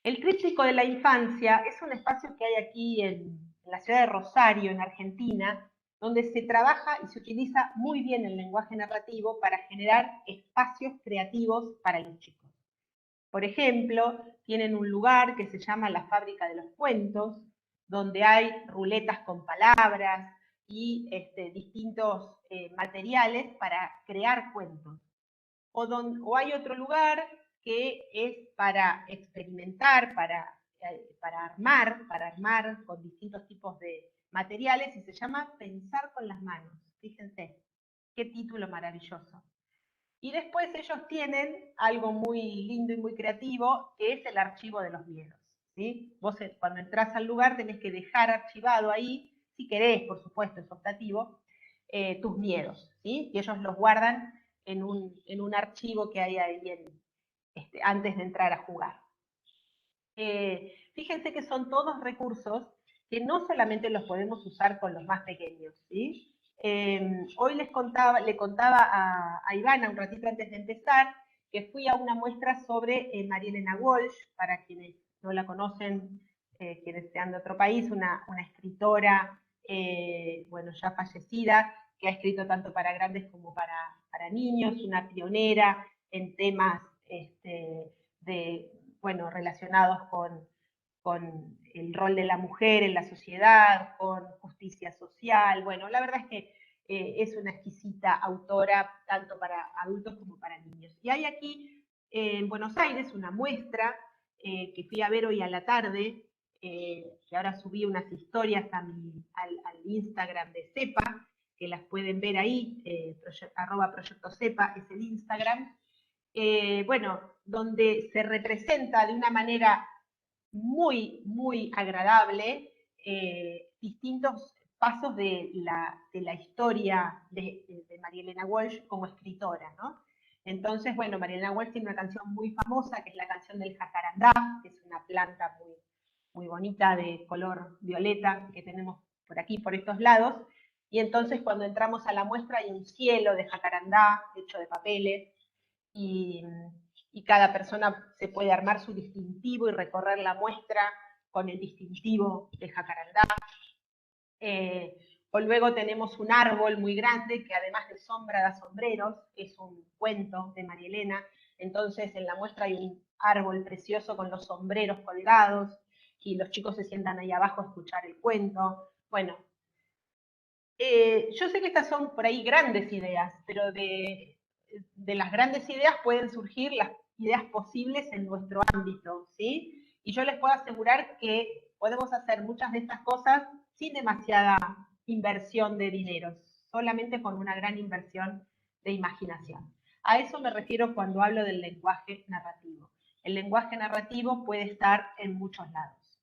El Tríptico de la Infancia es un espacio que hay aquí en la ciudad de Rosario, en Argentina, donde se trabaja y se utiliza muy bien el lenguaje narrativo para generar espacios creativos para los chicos. Por ejemplo, tienen un lugar que se llama la Fábrica de los Cuentos, donde hay ruletas con palabras y distintos materiales para crear cuentos. O hay otro lugar que es para experimentar, para armar con distintos tipos de materiales, y se llama Pensar con las manos. Fíjense, qué título maravilloso. Y después ellos tienen algo muy lindo y muy creativo, que es el archivo de los miedos. ¿Sí? Vos cuando entras al lugar tenés que dejar archivado ahí, si querés, por supuesto, es optativo, tus miedos. ¿Sí? Y ellos los guardan en un archivo que hay ahí antes de entrar a jugar. Fíjense que son todos recursos que no solamente los podemos usar con los más pequeños, ¿sí? Hoy le contaba a Ivana un ratito antes de empezar que fui a una muestra sobre María Elena Walsh, para quienes no la conocen, quienes sean de otro país, una escritora, bueno, ya fallecida, que ha escrito tanto para grandes como para niños, una pionera en temas bueno, relacionados con el rol de la mujer en la sociedad, con justicia social. Bueno, la verdad es que es una exquisita autora, tanto para adultos como para niños. Y hay aquí en Buenos Aires una muestra que fui a ver hoy a la tarde, que ahora subí unas historias al Instagram de CEPA, que las pueden ver ahí, @Proyecto CEPA es el Instagram. Bueno, donde se representa de una manera muy, muy agradable distintos pasos de la historia de María Elena Walsh como escritora, ¿no? Entonces, bueno, María Elena Walsh tiene una canción muy famosa, que es la canción del jacarandá, que es una planta muy, muy bonita de color violeta que tenemos por aquí, por estos lados. Y entonces cuando entramos a la muestra hay un cielo de jacarandá hecho de papeles, y cada persona se puede armar su distintivo y recorrer la muestra con el distintivo de jacarandá. O luego tenemos un árbol muy grande que además de sombra da sombreros, es un cuento de María Elena. Entonces en la muestra hay un árbol precioso con los sombreros colgados y los chicos se sientan ahí abajo a escuchar el cuento. Bueno, yo sé que estas son por ahí grandes ideas, pero de las grandes ideas pueden surgir las ideas posibles en nuestro ámbito, ¿sí? Y yo les puedo asegurar que podemos hacer muchas de estas cosas sin demasiada inversión de dinero, solamente con una gran inversión de imaginación. A eso me refiero cuando hablo del lenguaje narrativo. El lenguaje narrativo puede estar en muchos lados.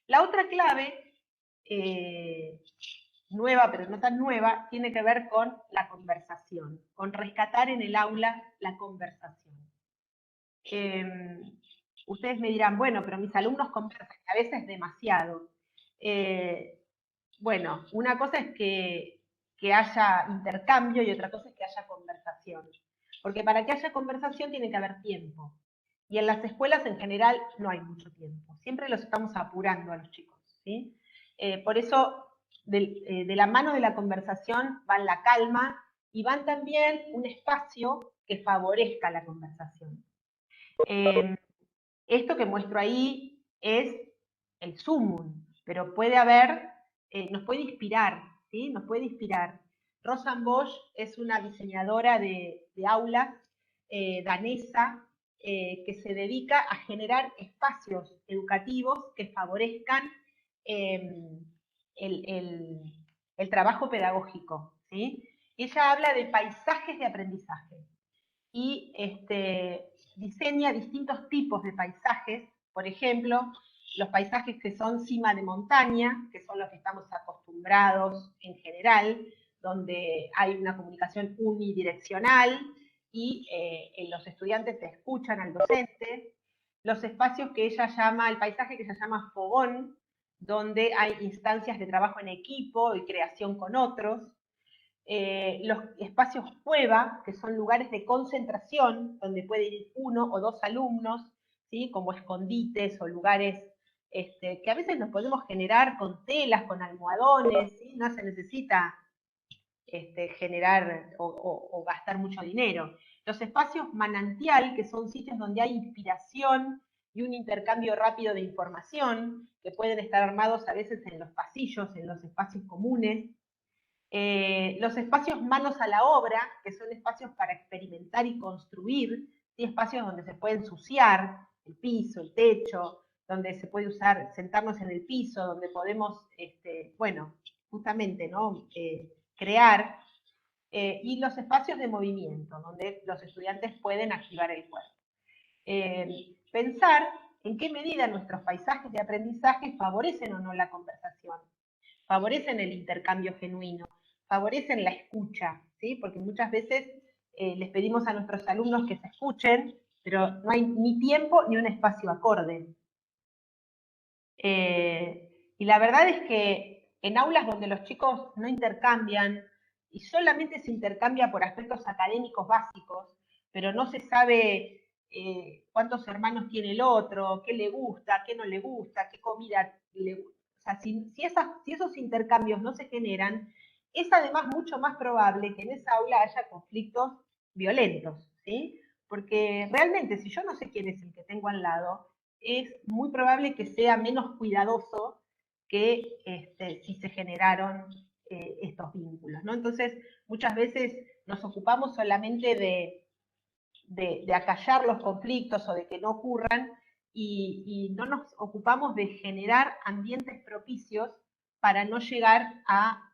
La otra clave, nueva pero no tan nueva, tiene que ver con la conversación, con rescatar en el aula la conversación. Ustedes me dirán, bueno, pero mis alumnos conversan, a veces demasiado. Bueno, una cosa es que haya intercambio y otra cosa es que haya conversación. Porque para que haya conversación tiene que haber tiempo. Y en las escuelas en general no hay mucho tiempo. Siempre los estamos apurando a los chicos, ¿sí? Por eso de la mano de la conversación van la calma y van también un espacio que favorezca la conversación. Esto que muestro ahí es el sumum, pero puede haber, nos puede inspirar, ¿sí? Nos puede inspirar. Rosanne Bosch es una diseñadora de aulas danesa que se dedica a generar espacios educativos que favorezcan el trabajo pedagógico, ¿sí? Ella habla de paisajes de aprendizaje y diseña distintos tipos de paisajes, por ejemplo, los paisajes que son cima de montaña, que son los que estamos acostumbrados en general, donde hay una comunicación unidireccional y los estudiantes escuchan al docente, los espacios que ella llama, el paisaje que ella llama fogón, donde hay instancias de trabajo en equipo y creación con otros, los espacios cueva, que son lugares de concentración, donde puede ir uno o dos alumnos, ¿sí? Como escondites o lugares que a veces nos podemos generar con telas, con almohadones, ¿sí? No se necesita generar o gastar mucho dinero. Los espacios manantial, que son sitios donde hay inspiración y un intercambio rápido de información, que pueden estar armados a veces en los pasillos, en los espacios comunes. Los espacios manos a la obra, que son espacios para experimentar y construir, ¿sí? Espacios donde se puede ensuciar el piso, el techo, donde se puede usar, sentarnos en el piso, donde podemos, bueno, justamente, ¿no? Crear, y los espacios de movimiento, donde los estudiantes pueden activar el cuerpo. Pensar en qué medida nuestros paisajes de aprendizaje favorecen o no la conversación, favorecen el intercambio genuino, favorecen la escucha, ¿sí? Porque muchas veces les pedimos a nuestros alumnos que se escuchen, pero no hay ni tiempo ni un espacio acorde. Y la verdad es que en aulas donde los chicos no intercambian, y solamente se intercambia por aspectos académicos básicos, pero no se sabe cuántos hermanos tiene el otro, qué le gusta, qué no le gusta, qué comida le gusta. O sea, si esos intercambios no se generan, es además mucho más probable que en esa aula haya conflictos violentos, ¿sí? Porque realmente, si yo no sé quién es el que tengo al lado, es muy probable que sea menos cuidadoso que si se generaron estos vínculos, ¿no? Entonces, muchas veces nos ocupamos solamente de acallar los conflictos o de que no ocurran y no nos ocupamos de generar ambientes propicios para no llegar a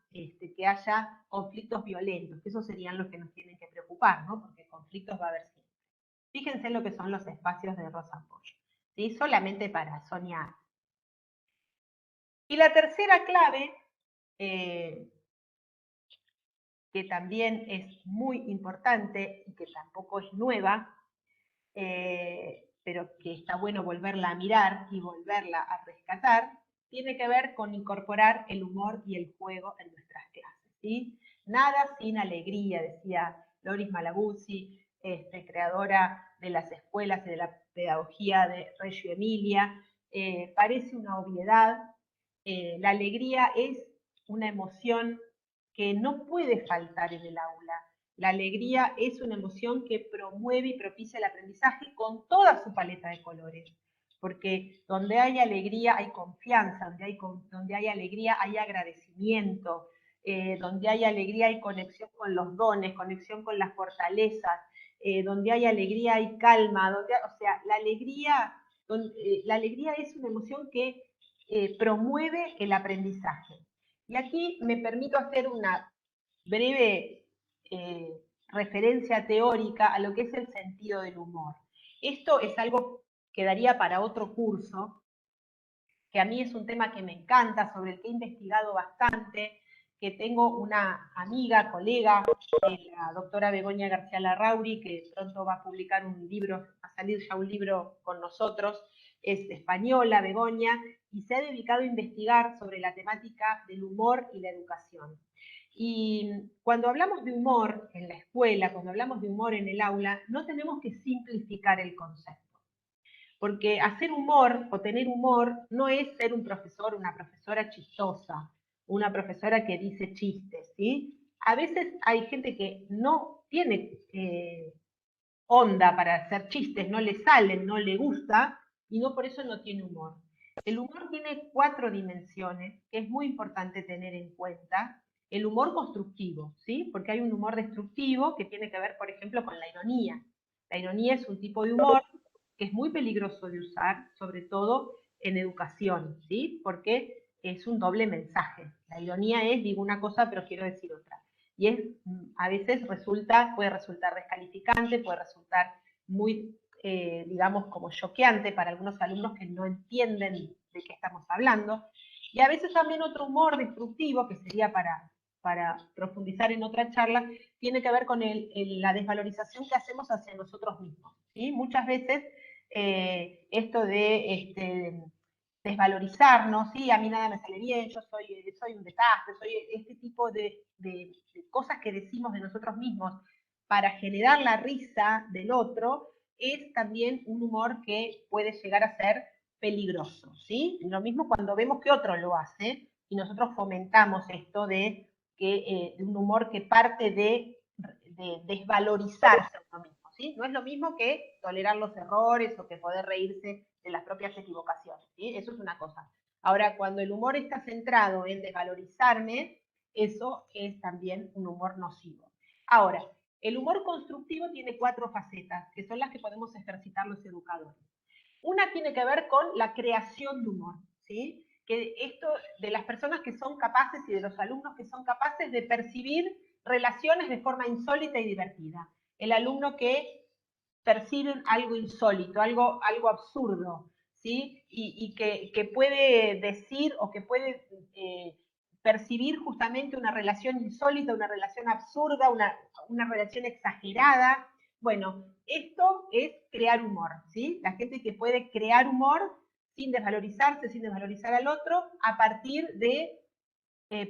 que haya conflictos violentos, que esos serían los que nos tienen que preocupar, ¿no? Porque conflictos va a haber siempre. Fíjense lo que son los espacios de Rosanne Bosch, ¿sí? Solamente para soñar. Y la tercera clave, que también es muy importante y que tampoco es nueva, pero que está bueno volverla a mirar y volverla a rescatar, tiene que ver con incorporar el humor y el juego en nuestras clases, ¿sí? Nada sin alegría, decía Loris Malaguzzi, creadora de las escuelas y de la pedagogía de Reggio Emilia. Parece una obviedad, la alegría es una emoción que no puede faltar en el aula. La alegría es una emoción que promueve y propicia el aprendizaje con toda su paleta de colores, porque donde hay alegría hay confianza, donde hay alegría hay agradecimiento, donde hay alegría hay conexión con los dones, conexión con las fortalezas, donde hay alegría hay calma, o sea, la alegría es una emoción que promueve el aprendizaje. Y aquí me permito hacer una breve referencia teórica a lo que es el sentido del humor. Esto es algo que daría para otro curso, que a mí es un tema que me encanta, sobre el que he investigado bastante, que tengo una amiga, colega, la doctora Begoña García Larrauri, que pronto va a publicar un libro, va a salir ya un libro con nosotros, es española, Begoña, y se ha dedicado a investigar sobre la temática del humor y la educación. Y cuando hablamos de humor en la escuela, cuando hablamos de humor en el aula, no tenemos que simplificar el concepto. Porque hacer humor o tener humor no es ser un profesor o una profesora chistosa, una profesora que dice chistes, ¿sí? A veces hay gente que no tiene onda para hacer chistes, no le salen, no le gusta, y no por eso no tiene humor. El humor tiene 4 dimensiones que es muy importante tener en cuenta. El humor constructivo, ¿sí? Porque hay un humor destructivo que tiene que ver, por ejemplo, con la ironía. La ironía es un tipo de humor que es muy peligroso de usar, sobre todo en educación, ¿sí? Porque es un doble mensaje. La ironía es, digo una cosa, pero quiero decir otra. Y es, a veces puede resultar descalificante, puede resultar muy, digamos, como choqueante para algunos alumnos que no entienden de qué estamos hablando. Y a veces también otro humor destructivo, que sería para profundizar en otra charla, tiene que ver con la desvalorización que hacemos hacia nosotros mismos. ¿Sí? Muchas veces esto de desvalorizarnos, ¿sí? A mí nada me sale bien, yo soy un desastre, soy este tipo de cosas que decimos de nosotros mismos para generar la risa del otro, es también un humor que puede llegar a ser peligroso, ¿sí? Lo mismo cuando vemos que otro lo hace y nosotros fomentamos esto de un humor que parte de desvalorizarse a uno mismo, ¿sí? No es lo mismo que tolerar los errores o que poder reírse de las propias equivocaciones, ¿sí? Eso es una cosa. Ahora, cuando el humor está centrado en desvalorizarme, eso es también un humor nocivo. Ahora, el humor constructivo tiene 4 facetas, que son las que podemos ejercitar los educadores. Una tiene que ver con la creación de humor, ¿sí? Que esto de las personas que son capaces y de los alumnos que son capaces de percibir relaciones de forma insólita y divertida. El alumno que percibe algo insólito, algo absurdo, ¿sí? Y que puede decir o que puede percibir justamente una relación insólita, una relación absurda, una relación exagerada. Bueno, esto es crear humor, ¿sí? La gente que puede crear humor sin desvalorizarse, sin desvalorizar al otro, a partir de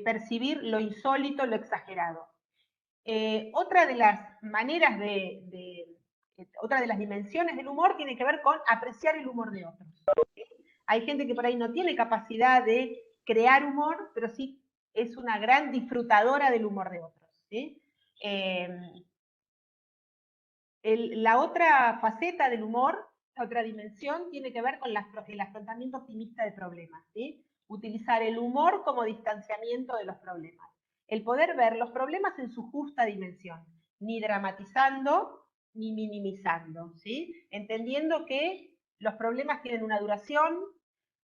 percibir lo insólito, lo exagerado. Otra de las maneras otra de las dimensiones del humor tiene que ver con apreciar el humor de otros. ¿Sí? Hay gente que por ahí no tiene capacidad de crear humor, pero sí es una gran disfrutadora del humor de otros. ¿Sí? La otra faceta del humor, la otra dimensión, tiene que ver con el afrontamiento optimista de problemas. ¿Sí? Utilizar el humor como distanciamiento de los problemas. El poder ver los problemas en su justa dimensión, ni dramatizando ni minimizando, ¿sí? Entendiendo que los problemas tienen una duración,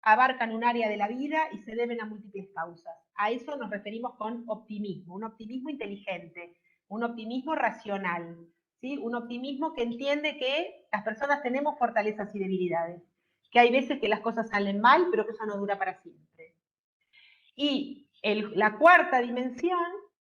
abarcan un área de la vida y se deben a múltiples causas. A eso nos referimos con optimismo, un optimismo inteligente, un optimismo racional, ¿sí? Un optimismo que entiende que las personas tenemos fortalezas y debilidades, que hay veces que las cosas salen mal, pero que eso no dura para siempre. Y la cuarta dimensión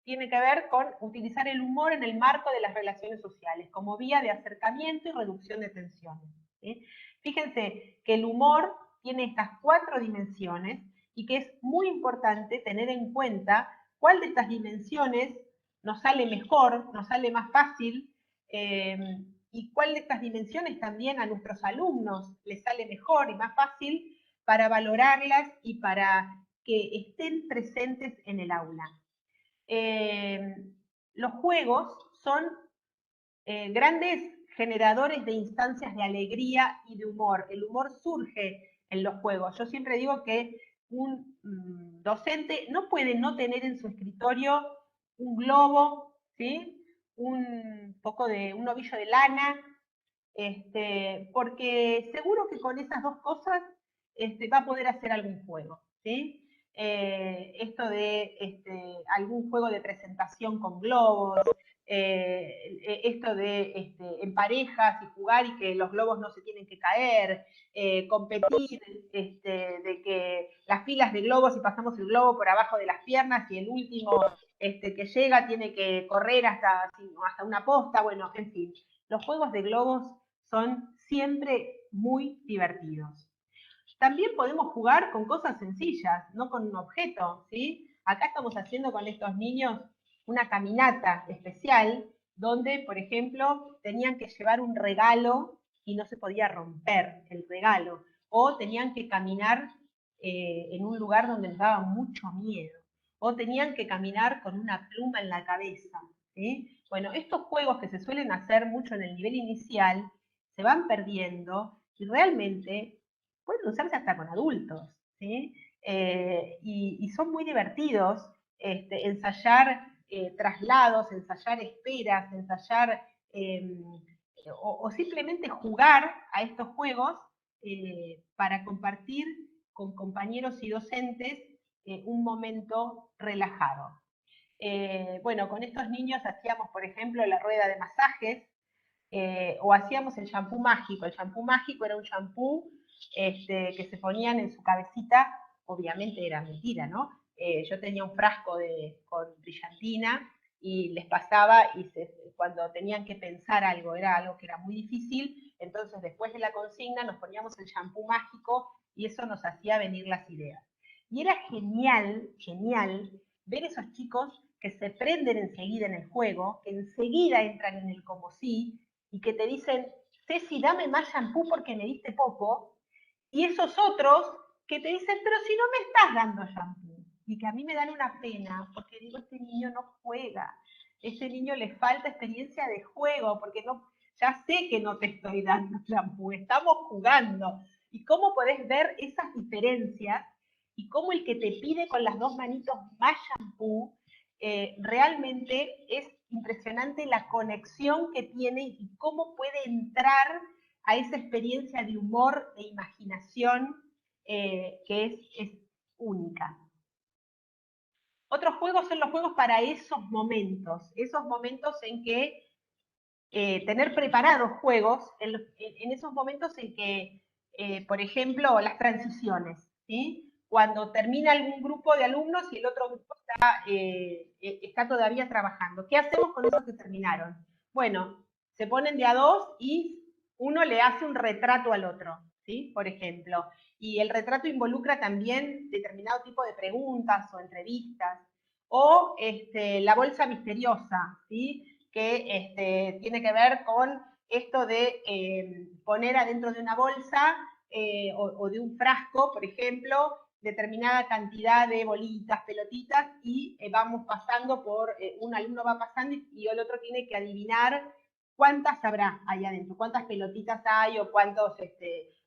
tiene que ver con utilizar el humor en el marco de las relaciones sociales, como vía de acercamiento y reducción de tensiones. ¿Sí? Fíjense que el humor tiene estas 4 dimensiones y que es muy importante tener en cuenta cuál de estas dimensiones nos sale mejor, nos sale más fácil, y cuál de estas dimensiones también a nuestros alumnos les sale mejor y más fácil para valorarlas y para que estén presentes en el aula. Los juegos son grandes generadores de instancias de alegría y de humor. El humor surge en los juegos. Yo siempre digo que un docente no puede no tener en su escritorio un globo, ¿sí? Un ovillo de lana, porque seguro que con esas 2 cosas va a poder hacer algún juego, ¿sí? Esto de algún juego de presentación con globos, esto de en parejas y jugar y que los globos no se tienen que caer, competir, de que las filas de globos y pasamos el globo por abajo de las piernas y el último que llega tiene que correr hasta una posta, bueno, en fin. Los juegos de globos son siempre muy divertidos. También podemos jugar con cosas sencillas, no con un objeto, ¿sí? Acá estamos haciendo con estos niños una caminata especial donde, por ejemplo, tenían que llevar un regalo y no se podía romper el regalo, o tenían que caminar en un lugar donde les daba mucho miedo. o tenían que caminar con una pluma en la cabeza. ¿Sí? Bueno, estos juegos que se suelen hacer mucho en el nivel inicial se van perdiendo y realmente pueden usarse hasta con adultos. ¿Sí? Y son muy divertidos ensayar traslados, ensayar esperas, ensayar o simplemente jugar a estos juegos para compartir con compañeros y docentes un momento relajado. Bueno, con estos niños hacíamos, por ejemplo, la rueda de masajes, o hacíamos el champú mágico. El champú mágico era un champú que se ponían en su cabecita, obviamente era mentira, ¿no? Yo tenía un frasco con brillantina y les pasaba y cuando tenían que pensar algo, era algo que era muy difícil, entonces después de la consigna nos poníamos el champú mágico y eso nos hacía venir las ideas. Y era genial, genial ver esos chicos que se prenden enseguida en el juego, que enseguida entran en el como sí, y que te dicen, Ceci, dame más shampoo porque me diste poco, y esos otros que te dicen, pero si no me estás dando shampoo, y que a mí me dan una pena, porque digo, este niño no juega, este niño le falta experiencia de juego, porque no, ya sé que no te estoy dando shampoo, estamos jugando. ¿Y cómo podés ver esas diferencias? Y cómo el que te pide con las dos manitos más shampoo, realmente es impresionante la conexión que tiene y cómo puede entrar a esa experiencia de humor, de imaginación, que es única. Otros juegos son los juegos para esos momentos en que tener preparados juegos, en esos momentos en que, por ejemplo, las transiciones, ¿sí? Cuando termina algún grupo de alumnos y el otro grupo está todavía trabajando. ¿Qué hacemos con esos que terminaron? Bueno, se ponen de a dos y uno le hace un retrato al otro, ¿sí? Por ejemplo. Y el retrato involucra también determinado tipo de preguntas o entrevistas. O la bolsa misteriosa, ¿sí? Que tiene que ver con esto de poner adentro de una bolsa o de un frasco, por ejemplo, determinada cantidad de bolitas, pelotitas, y vamos pasando un alumno va pasando y el otro tiene que adivinar cuántas habrá ahí adentro, cuántas pelotitas hay o cuántos,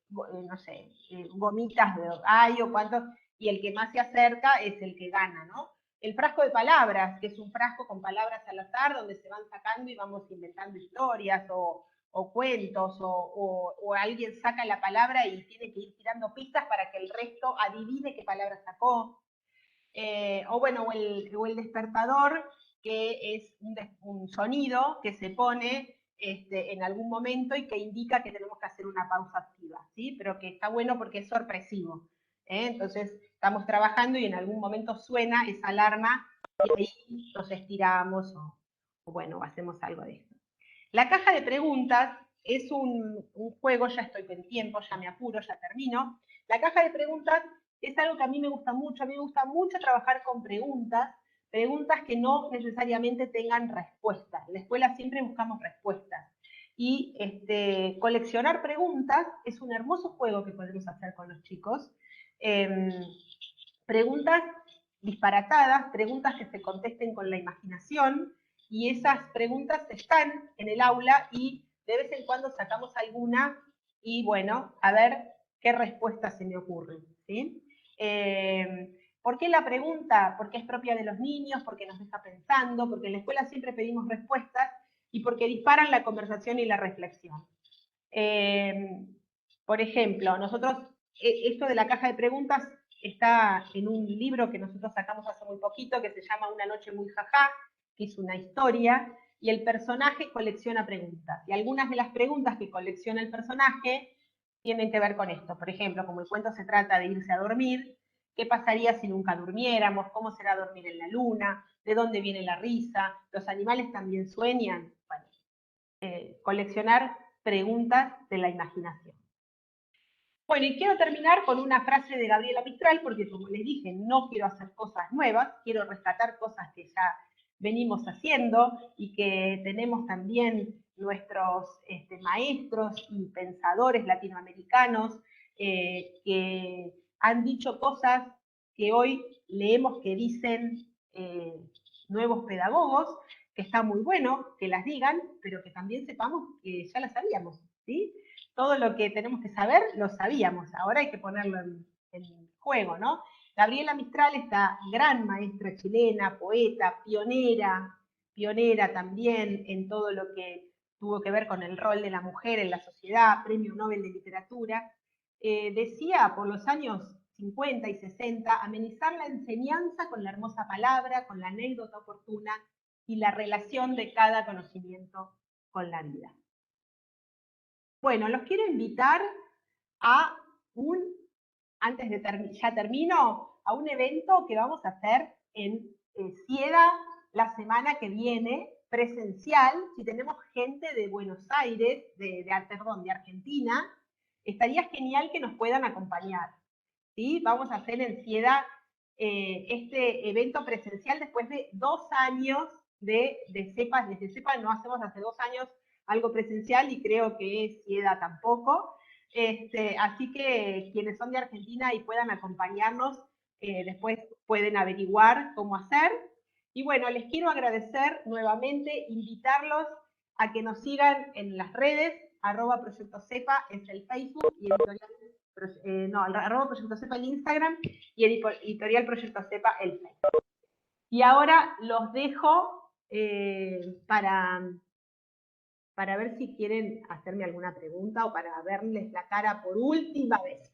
no sé, gomitas hay o cuántos, y el que más se acerca es el que gana, ¿no? El frasco de palabras, que es un frasco con palabras al azar donde se van sacando y vamos inventando historias o cuentos, o alguien saca la palabra y tiene que ir tirando pistas para que el resto adivine qué palabra sacó. O bueno, o el despertador, que es un sonido que se pone en algún momento y que indica que tenemos que hacer una pausa activa, ¿sí? Pero que está bueno porque es sorpresivo. Entonces, estamos trabajando y en algún momento suena esa alarma y ahí nos estiramos o bueno, hacemos algo de esto. La caja de preguntas es un juego, ya estoy con tiempo, ya me apuro, ya termino. La caja de preguntas es algo que a mí me gusta mucho. A mí me gusta mucho trabajar con preguntas que no necesariamente tengan respuestas. En la escuela siempre buscamos respuestas. Y coleccionar preguntas es un hermoso juego que podemos hacer con los chicos. Preguntas disparatadas, preguntas que se contesten con la imaginación, y esas preguntas están en el aula y de vez en cuando sacamos alguna y bueno, a ver qué respuesta se me ocurre, ¿sí? ¿Por qué la pregunta? Porque es propia de los niños, porque nos deja pensando, porque en la escuela siempre pedimos respuestas y porque disparan la conversación y la reflexión. Por ejemplo, nosotros, esto de la caja de preguntas está en un libro que nosotros sacamos hace muy poquito, que se llama Una noche muy jajá, que es una historia, y el personaje colecciona preguntas. Y algunas de las preguntas que colecciona el personaje tienen que ver con esto. Por ejemplo, como el cuento se trata de irse a dormir, ¿qué pasaría si nunca durmiéramos? ¿Cómo será dormir en la luna? ¿De dónde viene la risa? ¿Los animales también sueñan? Bueno, coleccionar preguntas de la imaginación. Bueno, y quiero terminar con una frase de Gabriela Mistral, porque como les dije, no quiero hacer cosas nuevas, quiero rescatar cosas que ya venimos haciendo y que tenemos también nuestros maestros y pensadores latinoamericanos que han dicho cosas que hoy leemos que dicen nuevos pedagogos, que está muy bueno que las digan, pero que también sepamos que ya las sabíamos, ¿sí? Todo lo que tenemos que saber lo sabíamos, ahora hay que ponerlo en juego, ¿no? Gabriela Mistral, esta gran maestra chilena, poeta, pionera también en todo lo que tuvo que ver con el rol de la mujer en la sociedad, Premio Nobel de Literatura, decía por los años 50 y 60, amenizar la enseñanza con la hermosa palabra, con la anécdota oportuna y la relación de cada conocimiento con la vida. Bueno, los quiero invitar a antes de ya termino, a un evento que vamos a hacer en Cieda la semana que viene, presencial. Si tenemos gente de Buenos Aires, de Argentina, estaría genial que nos puedan acompañar. ¿Sí? Vamos a hacer en Cieda este evento presencial después de 2 años de CEPA. Desde CEPA no hacemos hace 2 años algo presencial y creo que Cieda tampoco. Así que quienes son de Argentina y puedan acompañarnos, después pueden averiguar cómo hacer. Y bueno, les quiero agradecer nuevamente, invitarlos a que nos sigan en las redes, @Proyecto CEPA es el Facebook y Proyecto CEPA el Instagram y editorial Proyecto CEPA el Facebook. Y ahora los dejo para ver si quieren hacerme alguna pregunta o para verles la cara por última vez.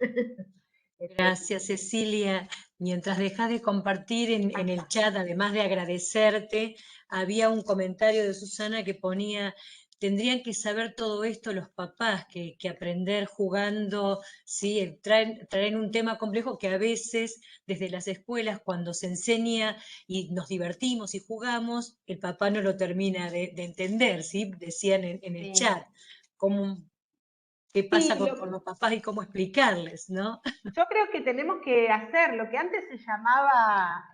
Gracias, Cecilia. Mientras dejas de compartir en el chat, además de agradecerte, había un comentario de Susana que ponía: tendrían que saber todo esto los papás, que aprender jugando, ¿sí? Traen un tema complejo que a veces desde las escuelas, cuando se enseña y nos divertimos y jugamos, el papá no lo termina de entender, ¿sí? Decían en el chat. ¿Qué pasa con los papás y cómo explicarles, no?
Yo creo que tenemos que hacer lo que antes se llamaba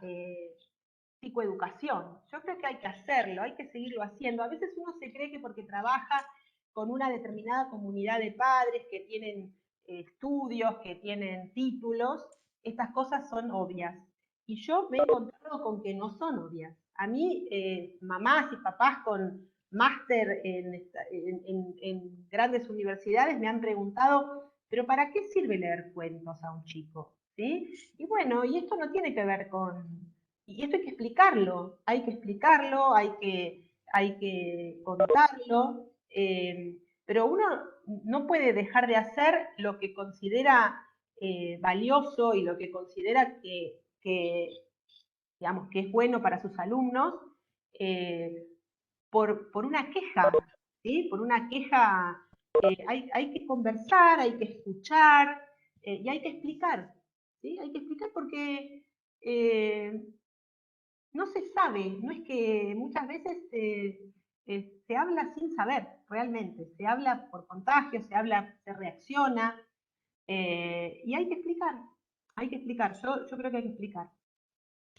psicoeducación. Yo creo que hay que hacerlo, hay que seguirlo haciendo. A veces uno se cree que porque trabaja con una determinada comunidad de padres que tienen estudios, que tienen títulos, estas cosas son obvias. Y yo me he encontrado con que no son obvias. A mí, mamás y papás con máster en grandes universidades me han preguntado, ¿pero para qué sirve leer cuentos a un chico? ¿Sí? Y bueno, y esto no tiene que ver y esto hay que explicarlo, hay que contarlo, pero uno no puede dejar de hacer lo que considera valioso y lo que considera digamos, que es bueno para sus alumnos, por una queja, ¿sí? Por una queja, hay que conversar, hay que escuchar y hay que explicar, ¿sí? Hay que explicar porque no se sabe, no es que muchas veces se habla sin saber, realmente, se habla por contagio, se reacciona, y hay que explicar, yo creo que hay que explicar.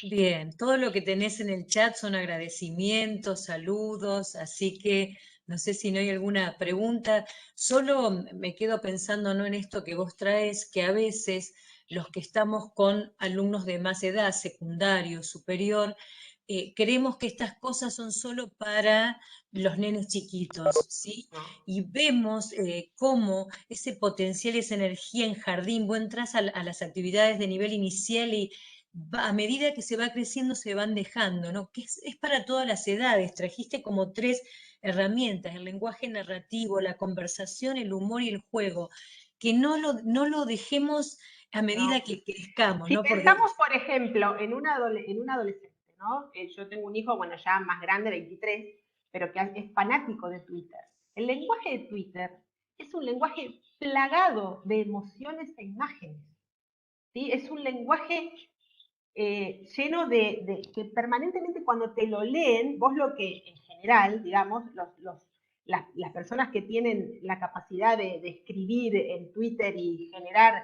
Bien, todo lo que tenés en el chat son agradecimientos, saludos, así que no sé si no hay alguna pregunta. Solo me quedo pensando, ¿no?, en esto que vos traes, que a veces los que estamos con alumnos de más edad, secundario, superior, creemos que estas cosas son solo para los nenes chiquitos, ¿sí? Y vemos cómo ese potencial, esa energía en jardín, vos entras a las actividades de nivel inicial y a medida que se va creciendo se van dejando, ¿no? Que es para todas las edades. Trajiste como 3 herramientas: el lenguaje narrativo, la conversación, el humor y el juego. Que no lo dejemos a medida que crezcamos,
si
¿no?
pensamos, por ejemplo, en un adolescente, ¿no? Yo tengo un hijo, bueno, ya más grande, 23, pero que es fanático de Twitter. El lenguaje de Twitter es un lenguaje plagado de emociones e imágenes, ¿sí? Es un lenguaje lleno que permanentemente cuando te lo leen, vos lo que en general, digamos, las personas que tienen la capacidad de escribir en Twitter y generar,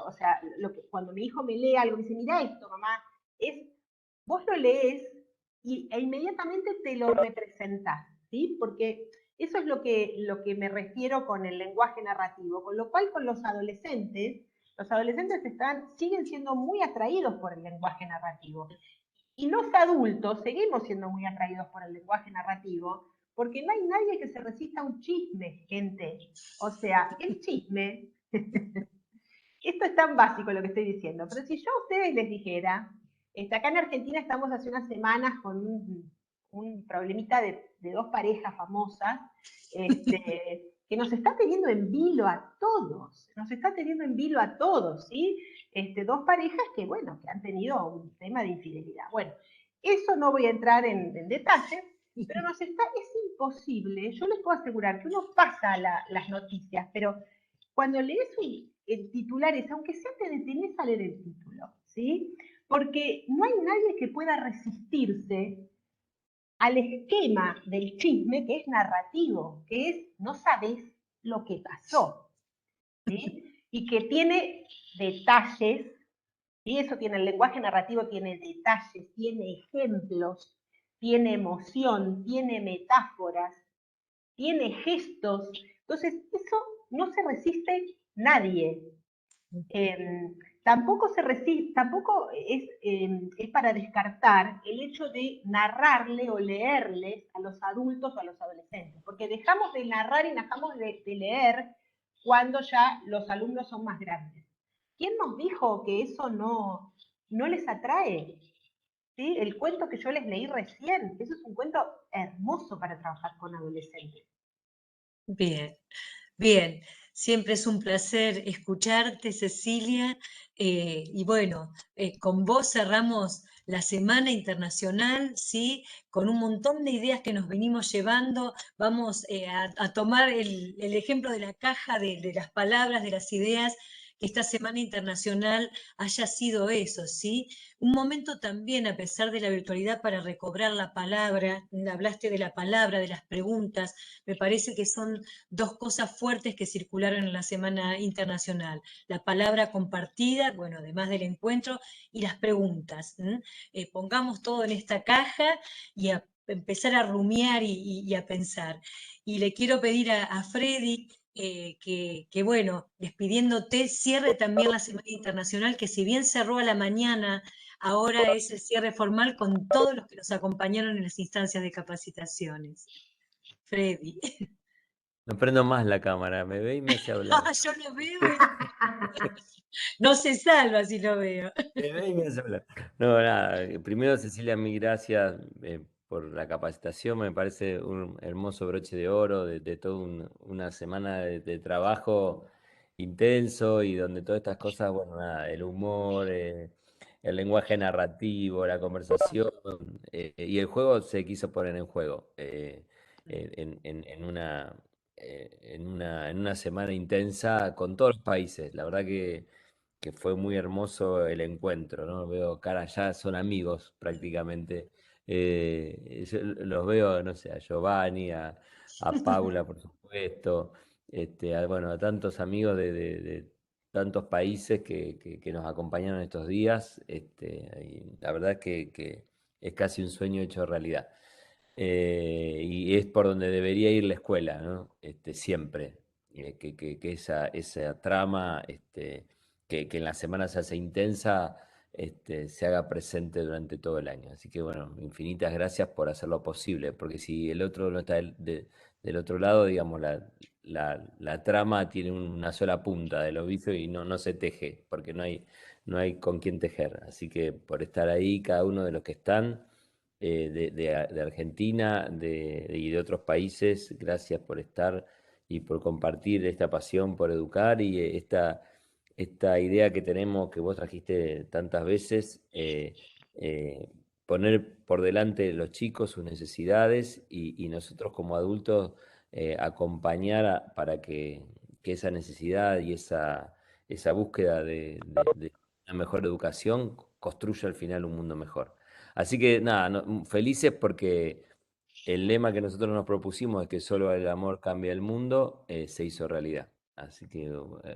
o sea, cuando mi hijo me lee algo, me dice, mira esto, mamá, vos lo lees e inmediatamente te lo representás, ¿sí? Porque eso es lo que me refiero con el lenguaje narrativo, con lo cual con los adolescentes Los adolescentes siguen siendo muy atraídos por el lenguaje narrativo. Y los adultos seguimos siendo muy atraídos por el lenguaje narrativo, porque no hay nadie que se resista a un chisme, gente. O sea, el chisme, esto es tan básico lo que estoy diciendo, pero si yo a ustedes les dijera, acá en Argentina estamos hace unas semanas con un problemita de dos parejas famosas, que nos está teniendo en vilo a todos, ¿sí? Dos parejas que, bueno, que han tenido un tema de infidelidad. Bueno, eso no voy a entrar en detalles, pero es imposible, yo les puedo asegurar que uno pasa las noticias, pero cuando lees el titular es, aunque sea te detenés a leer el título, ¿sí? Porque no hay nadie que pueda resistirse al esquema del chisme que es narrativo, que es no sabes lo que pasó, ¿sí? Y que tiene detalles, y eso tiene el lenguaje narrativo, tiene detalles, tiene ejemplos, tiene emoción, tiene metáforas, tiene gestos. Entonces, eso no se resiste nadie. Tampoco es para descartar el hecho de narrarle o leerles a los adultos o a los adolescentes, porque dejamos de narrar y dejamos de leer cuando ya los alumnos son más grandes. ¿Quién nos dijo que eso no les atrae? ¿Sí? El cuento que yo les leí recién, eso es un cuento hermoso para trabajar con adolescentes.
Bien, bien. Siempre es un placer escucharte, Cecilia. Y bueno, con vos cerramos la Semana Internacional, ¿sí? Con un montón de ideas que nos venimos llevando. Vamos a tomar el ejemplo de la caja de las palabras, de las ideas, que esta Semana Internacional haya sido eso, ¿sí? Un momento también, a pesar de la virtualidad, para recobrar la palabra. Hablaste de la palabra, de las preguntas. Me parece que son dos cosas fuertes que circularon en la Semana Internacional. La palabra compartida, bueno, además del encuentro, y las preguntas. Pongamos todo en esta caja y a empezar a rumiar y a pensar. Y le quiero pedir a Freddy que, bueno, despidiéndote, cierre también la Semana Internacional, que si bien cerró a la mañana, ahora es el cierre formal con todos los que nos acompañaron en las instancias de capacitaciones. Freddy.
No prendo más la cámara, me ve y me hace hablar.
Yo lo veo y no se salva si lo veo.
Me ve y me hace hablar. No, nada, primero Cecilia, mil gracias por la capacitación, me parece un hermoso broche de oro de toda una semana de trabajo intenso y donde todas estas cosas, bueno, nada, el humor, el lenguaje narrativo, la conversación y el juego se quiso poner en juego en una semana intensa con todos los países. La verdad que fue muy hermoso el encuentro, ¿no? Veo caras ya, son amigos prácticamente. Yo los veo, no sé, a Giovanni, a Paula, por supuesto, bueno, a tantos amigos de tantos países que nos acompañaron estos días. Y la verdad que es casi un sueño hecho realidad. Y es por donde debería ir la escuela, ¿no? Siempre. Que esa trama que en la semana se hace intensa, se haga presente durante todo el año. Así que bueno, infinitas gracias por hacerlo posible, porque si el otro no está del otro lado, digamos, la trama tiene una sola punta del ovillo y no se teje, porque no hay con quién tejer. Así que por estar ahí, cada uno de los que están de Argentina y de otros países. Gracias por estar y por compartir esta pasión por educar y esta idea que tenemos, que vos trajiste tantas veces, poner por delante los chicos sus necesidades y nosotros como adultos acompañar para que esa necesidad y esa búsqueda de una mejor educación construya al final un mundo mejor. Así que nada, felices porque el lema que nosotros nos propusimos es que solo el amor cambia el mundo, se hizo realidad. Así que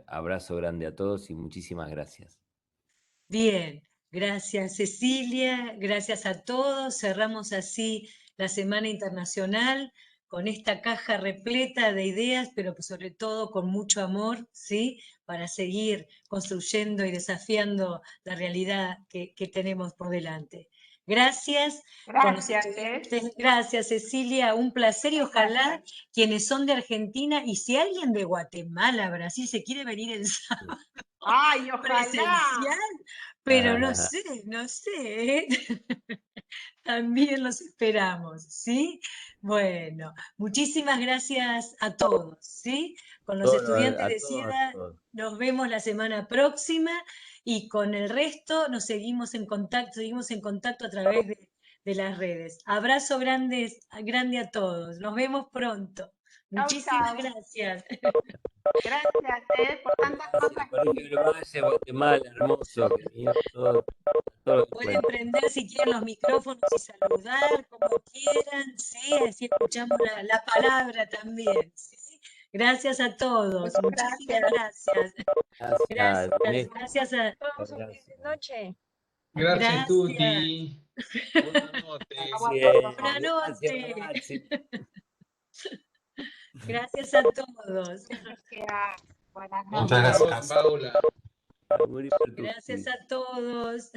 abrazo grande a todos y muchísimas gracias.
Bien, gracias Cecilia, gracias a todos. Cerramos así la Semana Internacional con esta caja repleta de ideas, pero que sobre todo con mucho amor, ¿sí? Para seguir construyendo y desafiando la realidad que tenemos por delante. Gracias con los
Gracias,
estudiantes. Gracias, Cecilia, un placer y ojalá quienes son de Argentina y si alguien de Guatemala, Brasil se quiere venir el sábado
¡Ay, ojalá!
presencial, pero no sé, ¿eh? También los esperamos, ¿sí? Bueno, muchísimas gracias a todos, ¿sí? Con los estudiantes de SIDA nos vemos la semana próxima y con el resto nos seguimos en contacto a través de las redes. Abrazo grande a todos, nos vemos pronto.
Chau,
Muchísimas
chau.
gracias.
Gracias, por tantas cosas.
Colegio del Valle, Guatemala, hermoso, que vinieron todos los
Pueden prender si quieren los micrófonos y saludar como quieran, ¿sí? Así escuchamos la palabra también, ¿sí? Gracias a todos, muchísimas gracias.
Gracias.
A
Todos una feliz noche.
Gracias,
Gracias.
Tuti. Buenas noches.
Buenas noches. Gracias a todos.
Buenas
Muchas
noches.
gracias.
Paula.
Gracias a todos.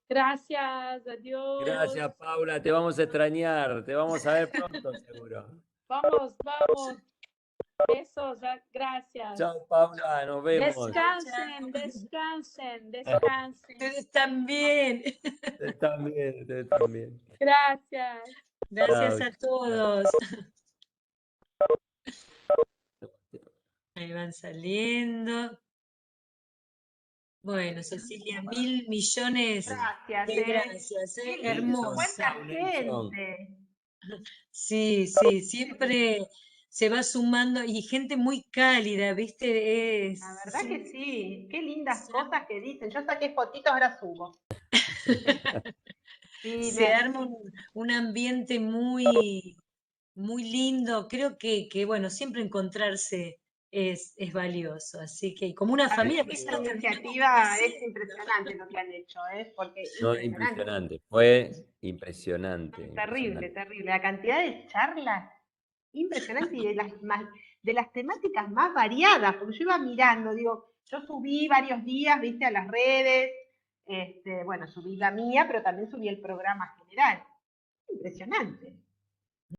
Gracias, adiós.
Gracias, Paula, te vamos a extrañar, te vamos a ver pronto, seguro.
Vamos. Besos, gracias.
Chao, Paula, nos vemos.
Descansen.
Ustedes también.
Ustedes también.
Gracias.
Gracias
Chao.
a todos. Ahí van saliendo. Bueno, Cecilia, 1.000 millones
Gracias,
de gracias, hermosa.
¡Cuánta gente!
Sí, siempre se va sumando y gente muy cálida, ¿viste?
La verdad que sí, qué lindas cosas que dicen. Yo saqué fotitos, ahora subo. Sí,
se arma un ambiente muy, muy lindo. Creo que bueno, siempre encontrarse es valioso. Así que como una familia.
Esta iniciativa es impresionante lo que han hecho, porque
Impresionante, fue impresionante.
Terrible. La cantidad de charlas impresionante y de las temáticas más variadas, porque yo iba mirando, digo, yo subí varios días, viste, a las redes, bueno, subí la mía, pero también subí el programa general. Impresionante.